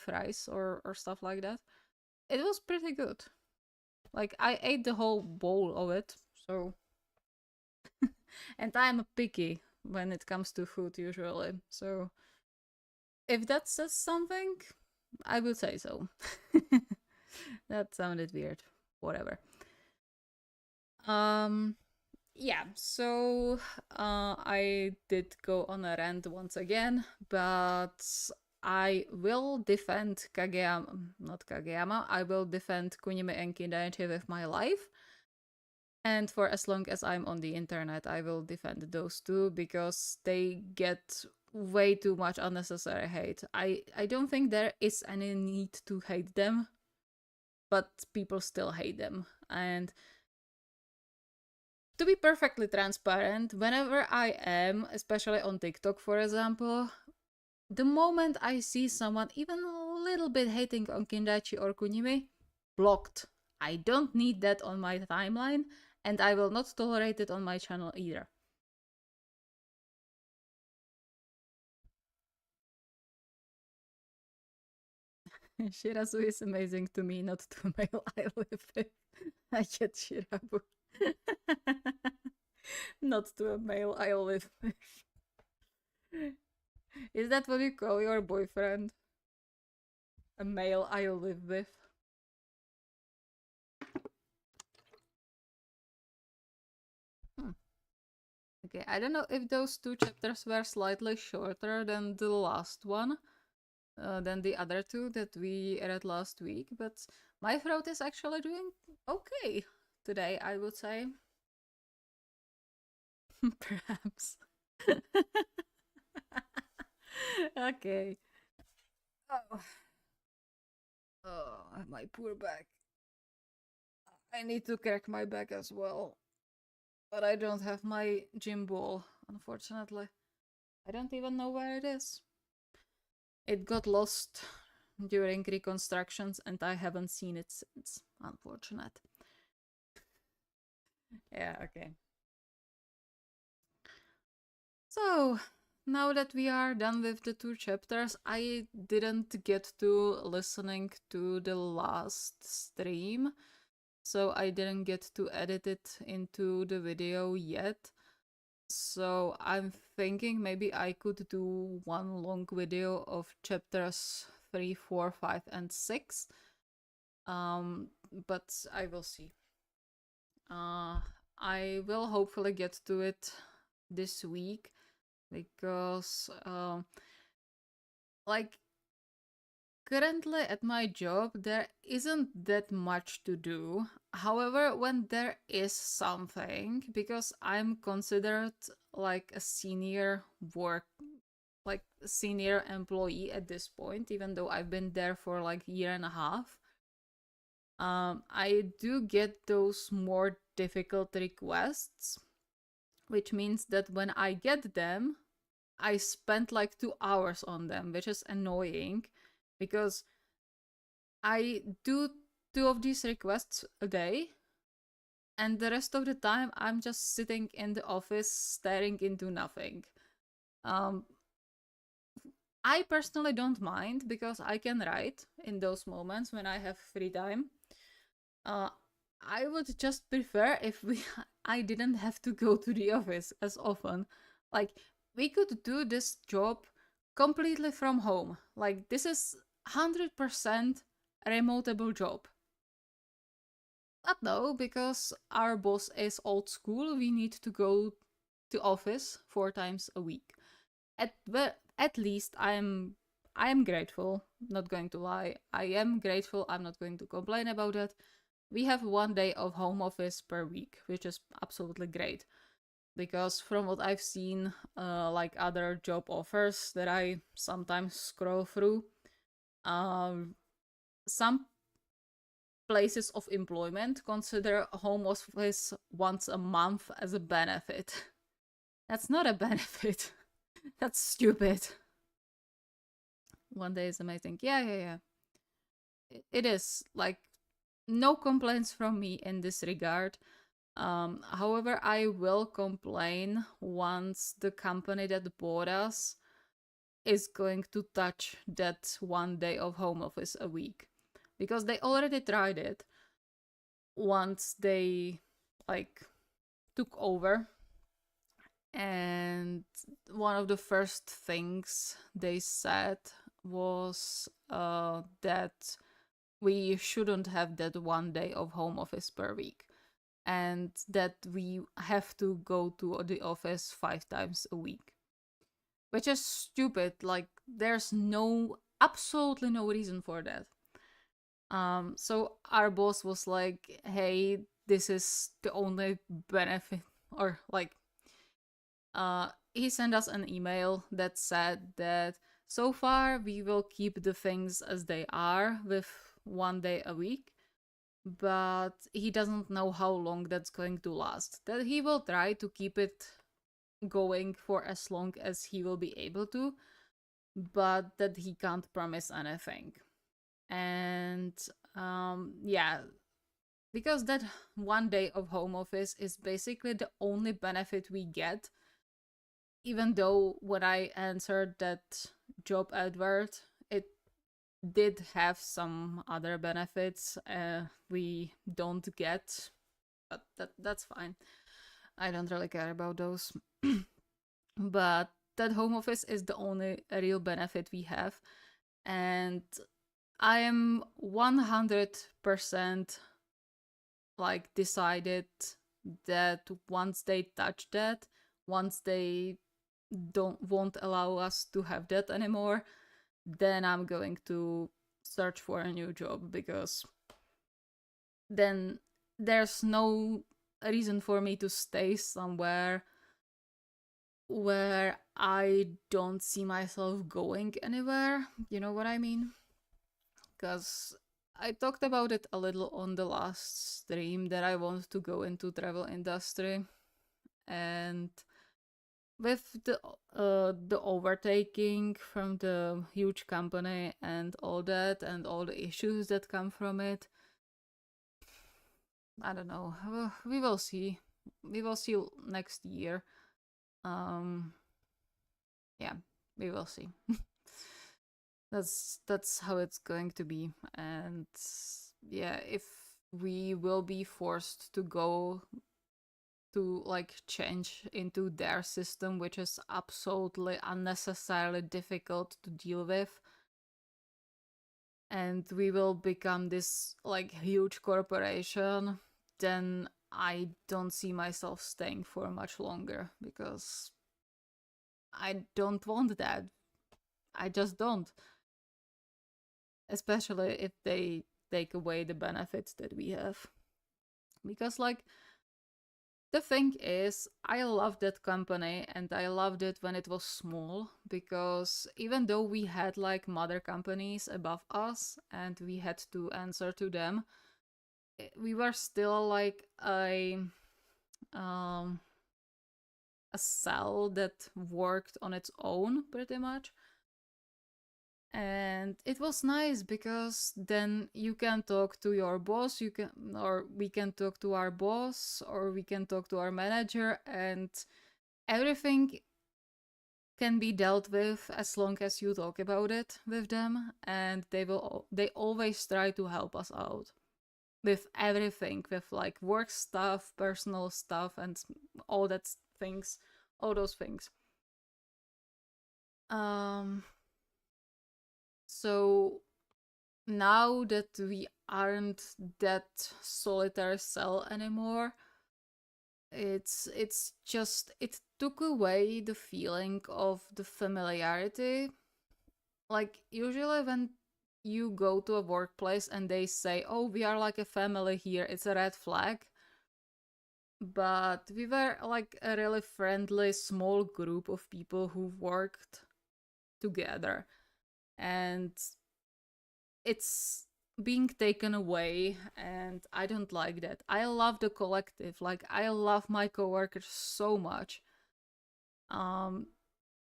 rice or stuff like that. It was pretty good. Like I ate the whole bowl of it, so and I'm picky when it comes to food usually. So if that says something, I will say so. That sounded weird. Whatever. Um yeah, so I did go on a rant once again, but I will defend Kageyama, not Kageyama, I will defend Kunimi and Kindaichi with my life. And for as long as I'm on the internet, I will defend those two because they get way too much unnecessary hate. I don't think there is any need to hate them, but people still hate them. And to be perfectly transparent, whenever I am, especially on TikTok, for example, the moment I see someone even a little bit hating on Kindaichi or Kunimi, blocked. I don't need that on my timeline, and I will not tolerate it on my channel either. Shirazu is amazing to me, not to male I live with. I get Shirabu. Not to a male I live with. Is that what you call your boyfriend? A male I live with? Hmm. Okay, I don't know if those two chapters were slightly shorter than the last one, than the other two that we read last week, but my throat is actually doing okay today, I would say. Perhaps. Okay. Oh. Oh, my poor back. I need to crack my back as well. But I don't have my gym ball, unfortunately. I don't even know where it is. It got lost during reconstructions and I haven't seen it since. Unfortunate. Yeah, okay. So, now that we are done with the two chapters, I didn't get to listening to the last stream, so I didn't get to edit it into the video yet. So I'm thinking maybe I could do one long video of chapters 3, 4, 5, and 6. But I will see. I will hopefully get to it this week because, like, currently at my job, there isn't that much to do. However, when there is something, because I'm considered like a senior senior employee at this point, even though I've been there for like a year and a half, I do get those more difficult requests, which means that when I get them, I spend like 2 hours on them, which is annoying because I do 2 of these requests a day, and the rest of the time I'm just sitting in the office staring into nothing. Um, I personally don't mind because I can write in those moments when I have free time. Uh, I would just prefer if I didn't have to go to the office as often. Like, we could do this job completely from home. Like, this is 100% a remoteable job. But no, because our boss is old school, we need to go to office 4 times a week. At least I am grateful, not going to lie. I am grateful, I'm not going to complain about it. We have 1 day of home office per week, which is absolutely great. Because from what I've seen, like other job offers that I sometimes scroll through, some places of employment consider home office once a month as a benefit. That's not a benefit. That's stupid. 1 day is amazing. Yeah. It is. Like, no complaints from me in this regard. However, I will complain once the company that bought us is going to touch that 1 day of home office a week. Because they already tried it once they, like, took over. And one of the first things they said was that we shouldn't have that 1 day of home office per week, and that we have to go to the office 5 times a week, which is stupid. Like, there's absolutely no reason for that. So our boss was like, hey, this is the only benefit, or like, he sent us an email that said that so far we will keep the things as they are with 1 day a week, but he doesn't know how long that's going to last. That he will try to keep it going for as long as he will be able to, but that he can't promise anything. And yeah, because that 1 day of home office is basically the only benefit we get, even though when I answered that job advert, it did have some other benefits we don't get, but that's fine. I don't really care about those. But that home office is the only real benefit we have. And I am 100% like decided that once they touch that, once they don't won't allow us to have that anymore, then I'm going to search for a new job, because then there's no reason for me to stay somewhere where I don't see myself going anywhere. You know what I mean? Because I talked about it a little on the last stream that I want to go into travel industry, and with the overtaking from the huge company and all that and all the issues that come from it, I don't know. We will see. We will see next year. Um, yeah, we will see. That's how it's going to be, and yeah, if we will be forced to go to like change into their system, which is absolutely unnecessarily difficult to deal with, and we will become this like huge corporation, then I don't see myself staying for much longer, because I don't want that. I just don't. Especially if they take away the benefits that we have. Because, like, the thing is, I love that company and I loved it when it was small, because even though we had like mother companies above us and we had to answer to them, we were still like um a cell that worked on its own pretty much. And it was nice because then you can talk to your boss, you can, or we can talk to our boss, or we can talk to our manager, and everything can be dealt with as long as you talk about it with them, and they always try to help us out with everything, with like work stuff, personal stuff, and all that things, all those things. um so now that we aren't that solitary cell anymore, it's just, it took away the feeling of the familiarity. Like, usually when you go to a workplace and they say, oh, we are like a family here, it's a red flag. But we were like a really friendly small group of people who worked together, and it's being taken away, and I don't like that. I love the collective. Like, I love my coworkers so much. Um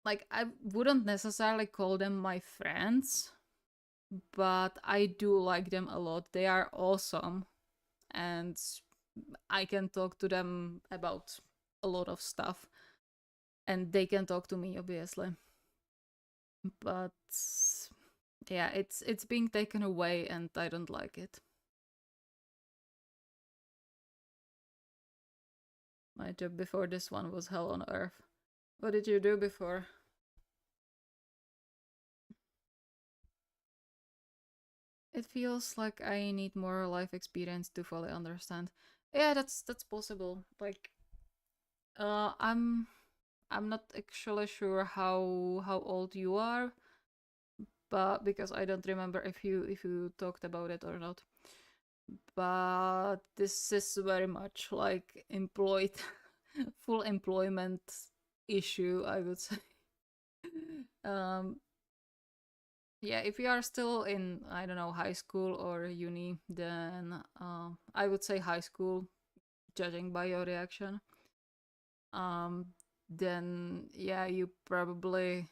like, I wouldn't necessarily call them my friends, but I do like them a lot. They are awesome, and I can talk to them about a lot of stuff, and they can talk to me, obviously. But yeah, it's being taken away, and I don't like it. My job before this one was hell on earth. What did you do before? It feels like I need more life experience to fully understand. Yeah, that's possible. Like, I'm not actually sure how old you are, but because I don't remember if you talked about it or not. But this is very much like employed, full employment issue, I would say. um, yeah, if you are still in, I don't know, high school or uni, then I would say high school, judging by your reaction. Um, then yeah, you probably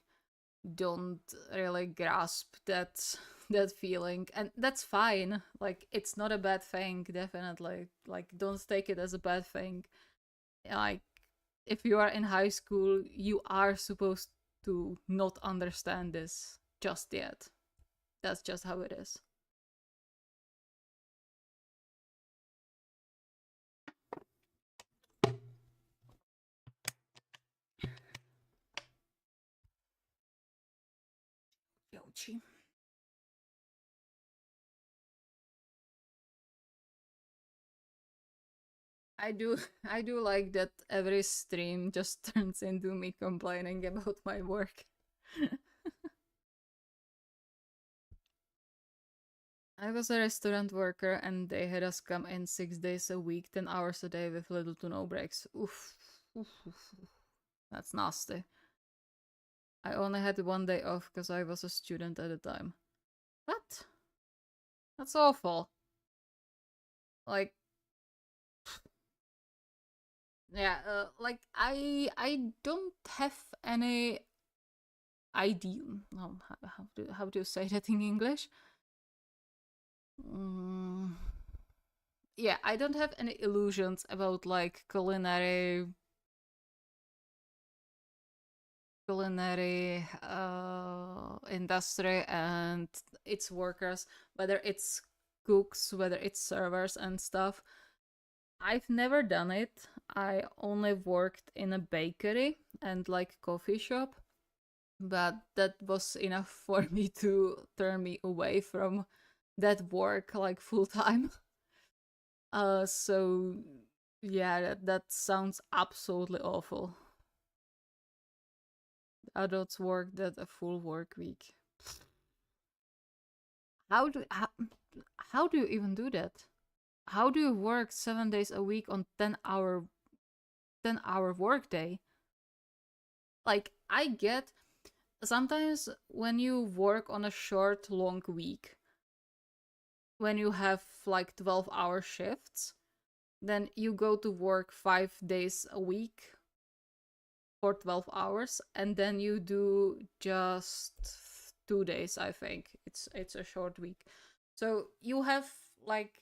don't really grasp that that feeling, and that's fine. Like, it's not a bad thing, definitely. Like, don't take it as a bad thing. Like, if you are in high school, you are supposed to not understand this just yet. That's just how it is. Yochi. I do I do like that every stream just turns into me complaining about my work. I was a restaurant worker and they had us come in 6 days a week, 10 hours a day with little to no breaks. Oof. Oof, oof, oof. That's nasty. I only had 1 day off because I was a student at the time. What? That's awful. Like, yeah, like I don't have any idea. How do you say that in English? Mm, yeah, I don't have any illusions about like culinary industry and its workers, whether it's cooks, whether it's servers and stuff. I've never done it. I only worked in a bakery and like coffee shop, but that was enough for me to turn me away from that work like full time. So yeah, that sounds absolutely awful. Adults work that a full work week. How do how do you even do that? How do you work 7 days a week on 10-hour workday? Like, I get sometimes when you work on a short long week, when you have like 12-hour shifts, then you go to work 5 days a week for 12 hours, and then you do just 2 days, I think. It's a short week. So you have like,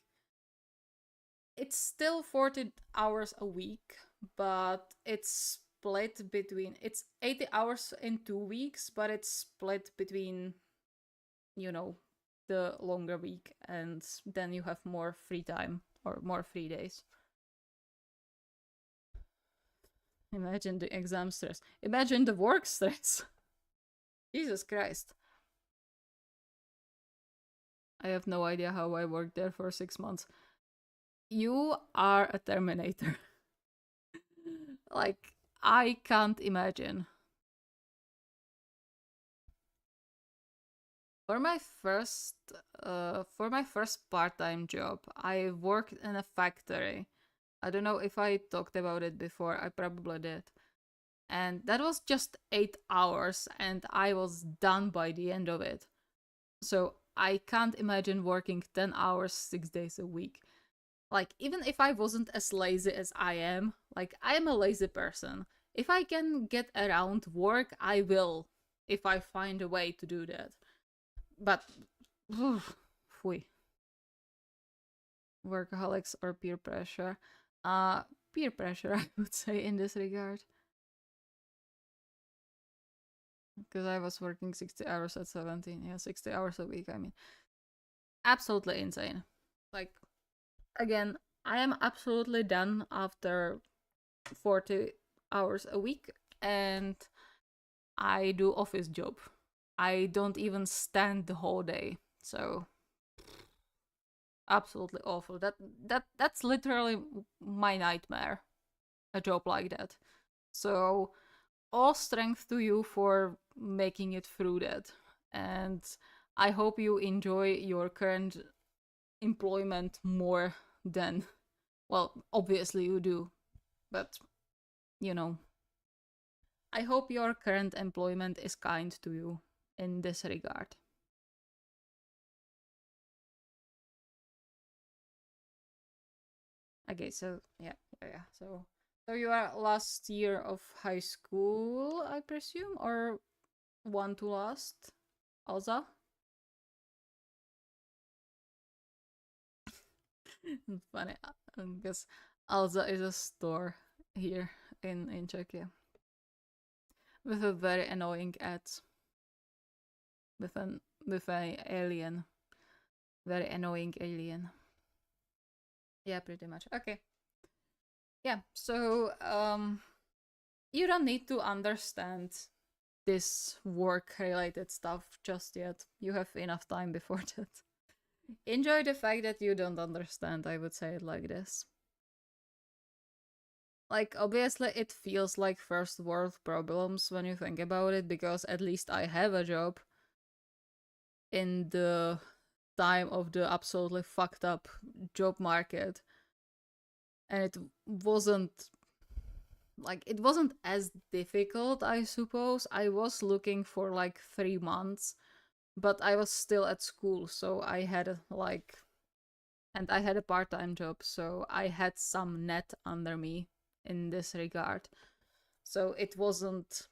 it's still 40 hours a week, but it's split between, it's 80 hours in 2 weeks, but it's split between, you know, the longer week, and then you have more free time or more free days. Imagine the exam stress. Imagine the work stress. Jesus Christ. I have no idea how I worked there for 6 months. You are a Terminator. Like, I can't imagine. For my first part-time job, I worked in a factory. I don't know if I talked about it before. I probably did. And that was just 8 hours and I was done by the end of it. So I can't imagine working 10 hours 6 days a week. Like, even if I wasn't as lazy as I am, like, I am a lazy person. If I can get around work, I will, if I find a way to do that. But, oof, pfui. Workaholics or peer pressure? Peer pressure, I would say, in this regard. Because I was working 60 hours at 17. Yeah, 60 hours a week, I mean. Absolutely insane. Like, again, I am absolutely done after 40 hours a week, and I do office job. I don't even stand the whole day. So absolutely awful. That's literally my nightmare. A job like that. So all strength to you for making it through that. And I hope you enjoy your current employment more than, well, obviously you do, but you know, I hope your current employment is kind to you in this regard. Okay, so yeah. So you are last year of high school, I presume, or one to last, also? It's funny because Alza is a store here in Czechia with a very annoying ads with an alien, very annoying alien. Yeah, pretty much. Okay. Yeah. So you don't need to understand this work related stuff just yet. You have enough time before that. Enjoy the fact that you don't understand, I would say it like this. Like, obviously, it feels like first world problems when you think about it, because at least I have a job in the time of the absolutely fucked up job market. And it wasn't as difficult, I suppose. I was looking for like 3 months, but I was still at school, so I had and I had a part-time job, so I had some net under me in this regard. So it wasn't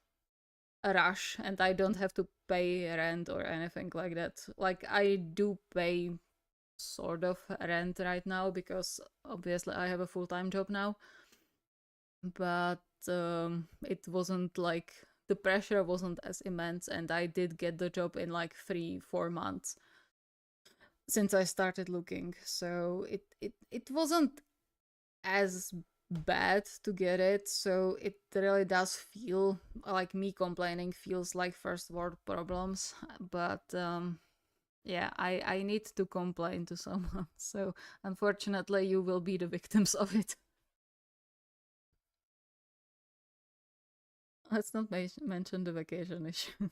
a rush, and I don't have to pay rent or anything like that. Like, I do pay sort of rent right now because obviously I have a full-time job now, but it wasn't like the pressure wasn't as immense, and I did get the job in like 3-4 months since I started looking. So it wasn't as bad to get it. So it really does feel like me complaining feels like first world problems, but yeah, I need to complain to someone. So unfortunately, you will be the victims of it. Let's not mention the vacation issue.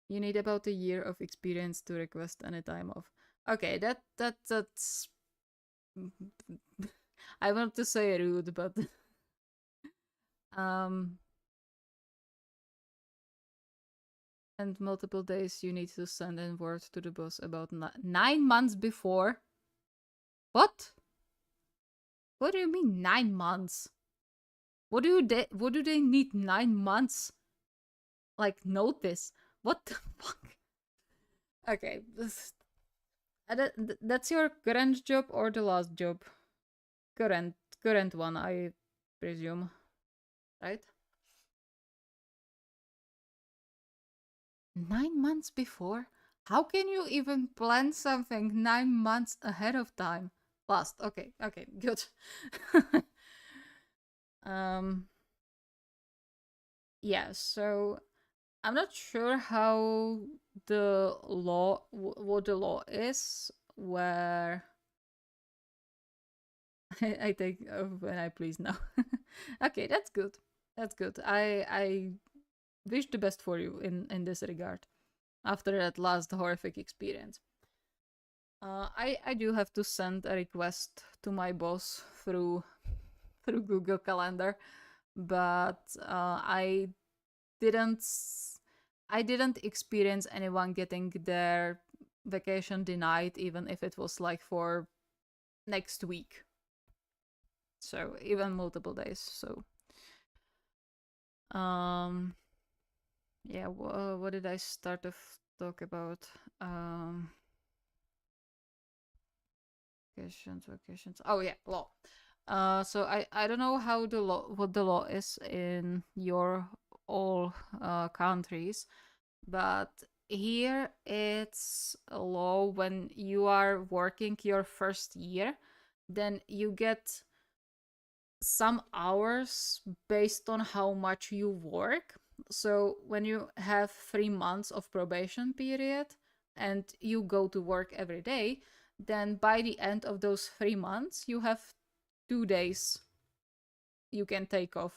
You need about a year of experience to request any time off. Okay, that's I want to say rude, but um and multiple days you need to send in word to the boss about 9 months before. What? What do you mean 9 months? What do they need 9 months? Like notice? What the fuck? Okay, that's your current job or the last job? Current one, I presume, right? 9 months before? How can you even plan something 9 months ahead of time? Last. Okay, good. um yeah, so I'm not sure how the law what the law is where I take when I please now. Okay, that's good. That's good. I wish the best for you in this regard after that last horrific experience. I do have to send a request to my boss through Google Calendar, but didn't I didn't experience anyone getting their vacation denied, even if it was like for next week. So even multiple days. So um yeah, what did I start to talk about? Um vacations. Oh yeah, law. So I don't know how the law what the law is in your all countries, but here it's a law when you are working your first year, then you get some hours based on how much you work. So when you have 3 months of probation period and you go to work every day, then by the end of those 3 months, you have 2 days you can take off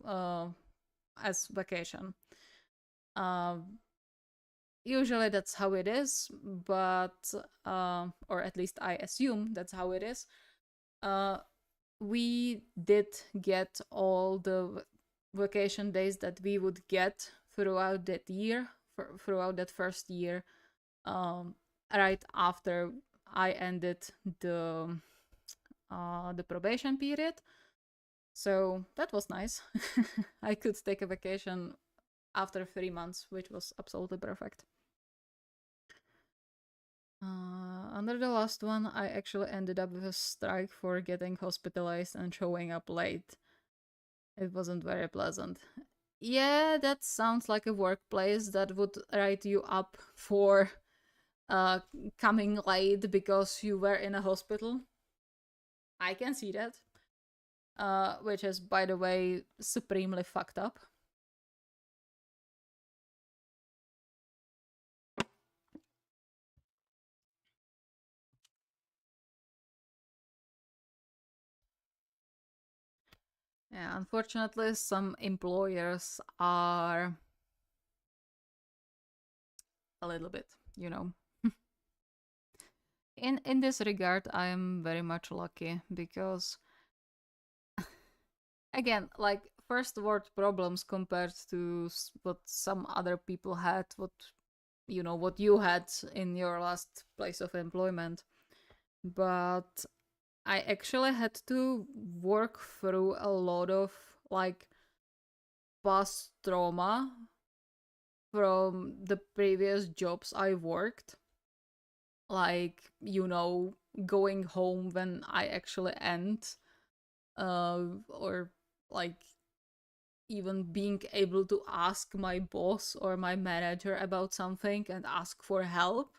uh, as vacation. Usually that's how it is, but or at least I assume that's how it is. Uh, we did get all the vacation days that we would get throughout that year, throughout that first year, right after I ended the probation period. So that was nice. I could take a vacation after 3 months, which was absolutely perfect. Under the last one, I actually ended up with a strike for getting hospitalized and showing up late. It wasn't very pleasant. Yeah, that sounds like a workplace that would write you up for uh, coming late because you were in a hospital. I can see that. Which is, by the way, supremely fucked up. Yeah, unfortunately, some employers are a little bit, you know. In this regard, I am very much lucky because, again, like first world problems compared to what some other people had, what you had in your last place of employment. But I actually had to work through a lot of like past trauma from the previous jobs I worked. Like, going home when I actually end, or like even being able to ask my boss or my manager about something and ask for help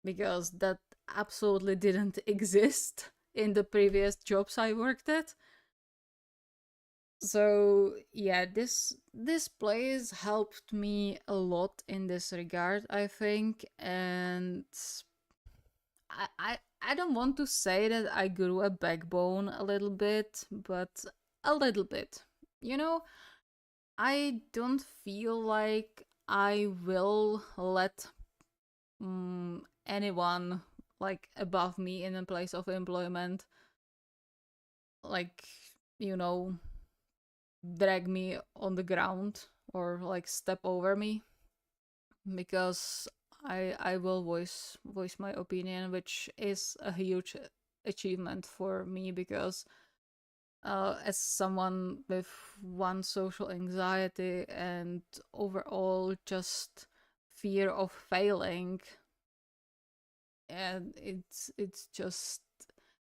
because that absolutely didn't exist in the previous jobs I worked at. So yeah, this place helped me a lot in this regard, I think. And I don't want to say that I grew a backbone a little bit, but a little bit. You know, I don't feel like I will let anyone like above me in a place of employment, like, you know, drag me on the ground or like step over me, because I will voice my opinion, which is a huge achievement for me because as someone with one social anxiety and overall just fear of failing, and it's just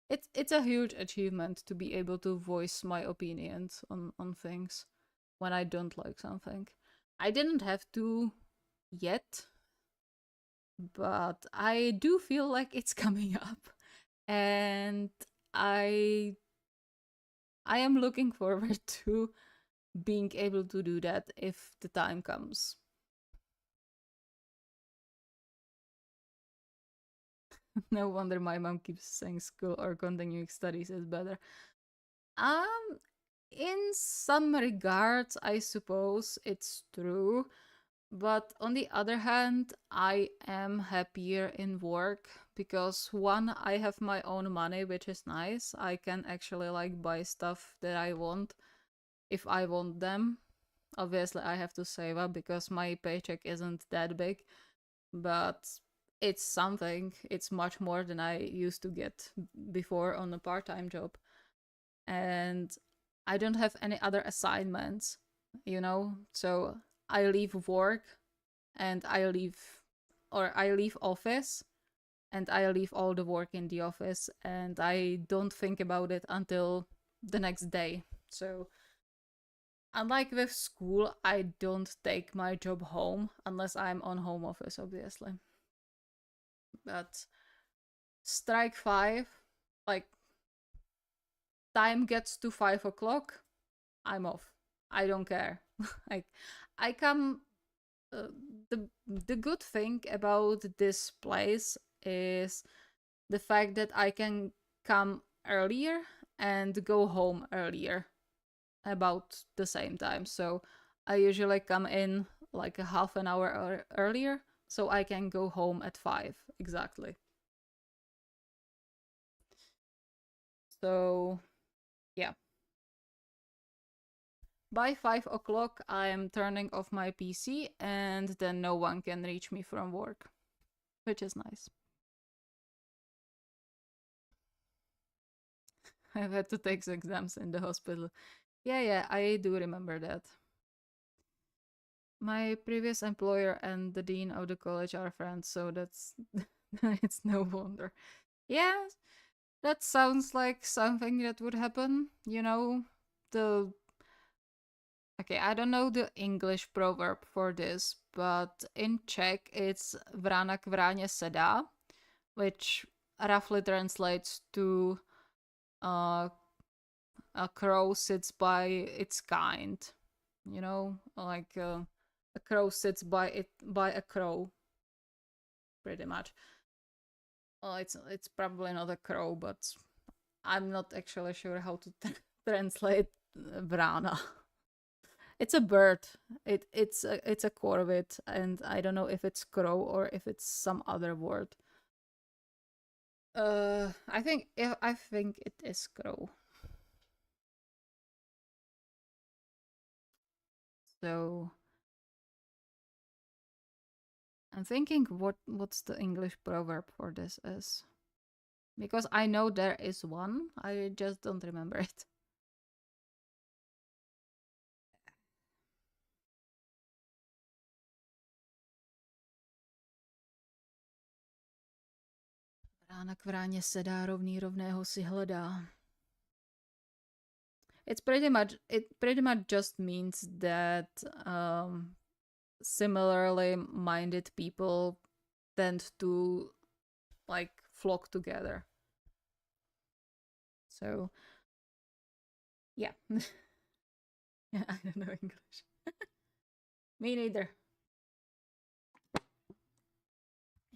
it's a huge achievement to be able to voice my opinions on things when I don't like something. I didn't have to yet, but I do feel like it's coming up, and I I am looking forward to being able to do that if the time comes. No wonder my mom keeps saying school or continuing studies is better. Um, in some regards, I suppose it's true. But on the other hand, I am happier in work because one, I have my own money, which is nice. I can actually like buy stuff that I want if I want them. Obviously, I have to save up because my paycheck isn't that big, but it's something. It's much more than I used to get before on a part-time job. And I don't have any other assignments, So I leave work and I leave office and I leave all the work in the office and I don't think about it until the next day. So unlike with school, I don't take my job home unless I'm on home office, obviously. But strike 5, like time gets to 5 o'clock, I'm off. I don't care. Like I come. Uh, the good thing about this place is the fact that I can come earlier and go home earlier about the same time. So I usually come in like a half an hour earlier so I can go home at 5 exactly. So yeah, by 5 o'clock I am turning off my PC and then no one can reach me from work, which is nice. I've had to take exams in the hospital. Yeah, I do remember that. My previous employer and the dean of the college are friends, so It's no wonder. Yeah, that sounds like something that would happen. You know, the okay, I don't know the English proverb for this, but in Czech it's vrana k vráně sedá, which roughly translates to uh, a crow sits by its kind. You know, like a crow sits by a crow, pretty much. Well, it's probably not a crow, but I'm not actually sure how to translate vrana. It's a bird. It's a corvid, and I don't know if it's crow or if it's some other word. I think it is crow. So I'm thinking what's the English proverb for this is, because I know there is one. I just don't remember it. Rána k vráně sedá, rovný rovného si hledá. It pretty much just means that similarly minded people tend to like flock together. So yeah. Yeah, I don't know English. Me neither.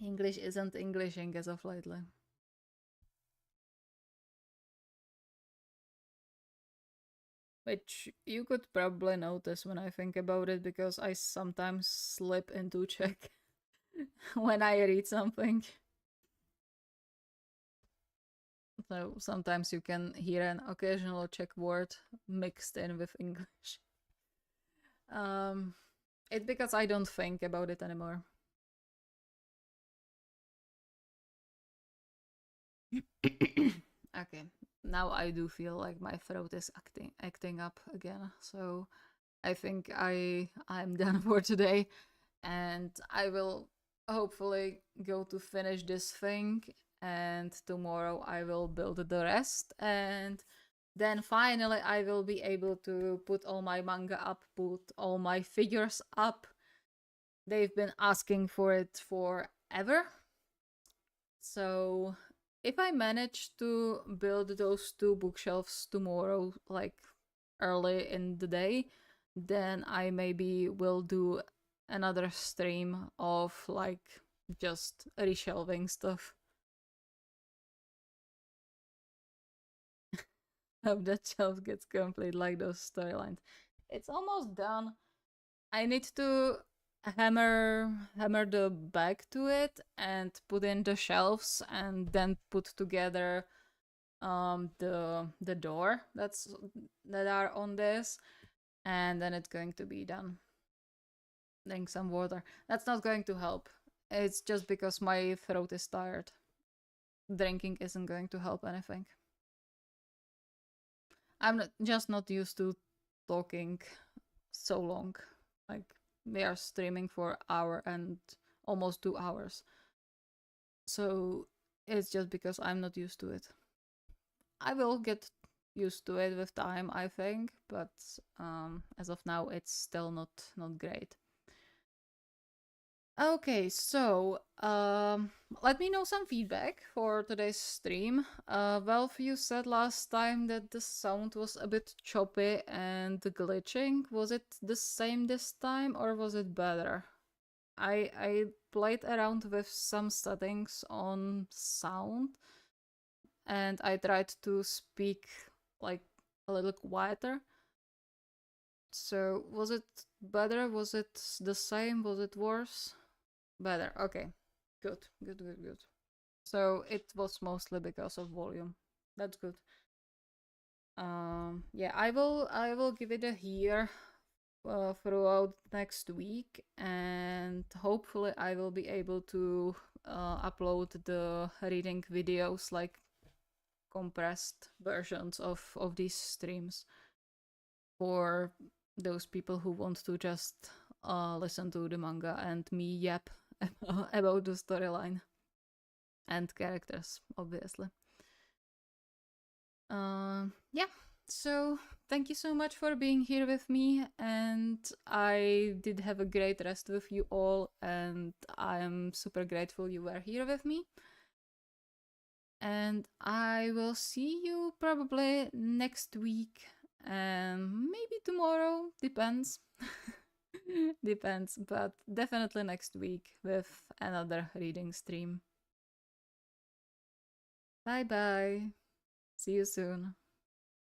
English isn't Englishing as of lately. Which you could probably notice when I think about it, because I sometimes slip into Czech when I read something. So sometimes you can hear an occasional Czech word mixed in with English. Um, it's because I don't think about it anymore. Okay, now I do feel like my throat is acting up again. So I think I'm done for today, and I will hopefully go to finish this thing, and tomorrow I will build the rest, and then finally I will be able to put all my manga up, put all my figures up. They've been asking for it forever. So if I manage to build those two bookshelves tomorrow, like early in the day, then I maybe will do another stream of like just reshelving stuff. Hope that shelf gets complete like those storylines. It's almost done. I need to hammer the back to it and put in the shelves, and then put together the door that are on this, and then it's going to be done. Drink some water. That's not going to help. It's just because my throat is tired. Drinking isn't going to help anything. Just not used to talking so long. Like, we are streaming for hour and almost 2 hours. So it's just because I'm not used to it. I will get used to it with time, I think, but as of now, it's still not great. Okay, so let me know some feedback for today's stream. Valve, you said last time that the sound was a bit choppy and glitching. Was it the same this time, or was it better? I played around with some settings on sound, and I tried to speak like a little quieter. So was it better? Was it the same? Was it worse? Better. Okay. Good. Good. Good. Good. So it was mostly because of volume. That's good. Yeah, I will give it a hear throughout next week, and hopefully I will be able to upload the reading videos, like compressed versions of these streams, for those people who want to just listen to the manga and me yap about the storyline. and characters, obviously. Yeah, so thank you so much for being here with me, and I did have a great rest with you all, and I'm super grateful you were here with me. And I will see you probably next week, and maybe tomorrow, depends. Depends, but definitely next week with another reading stream. Bye bye. See you soon.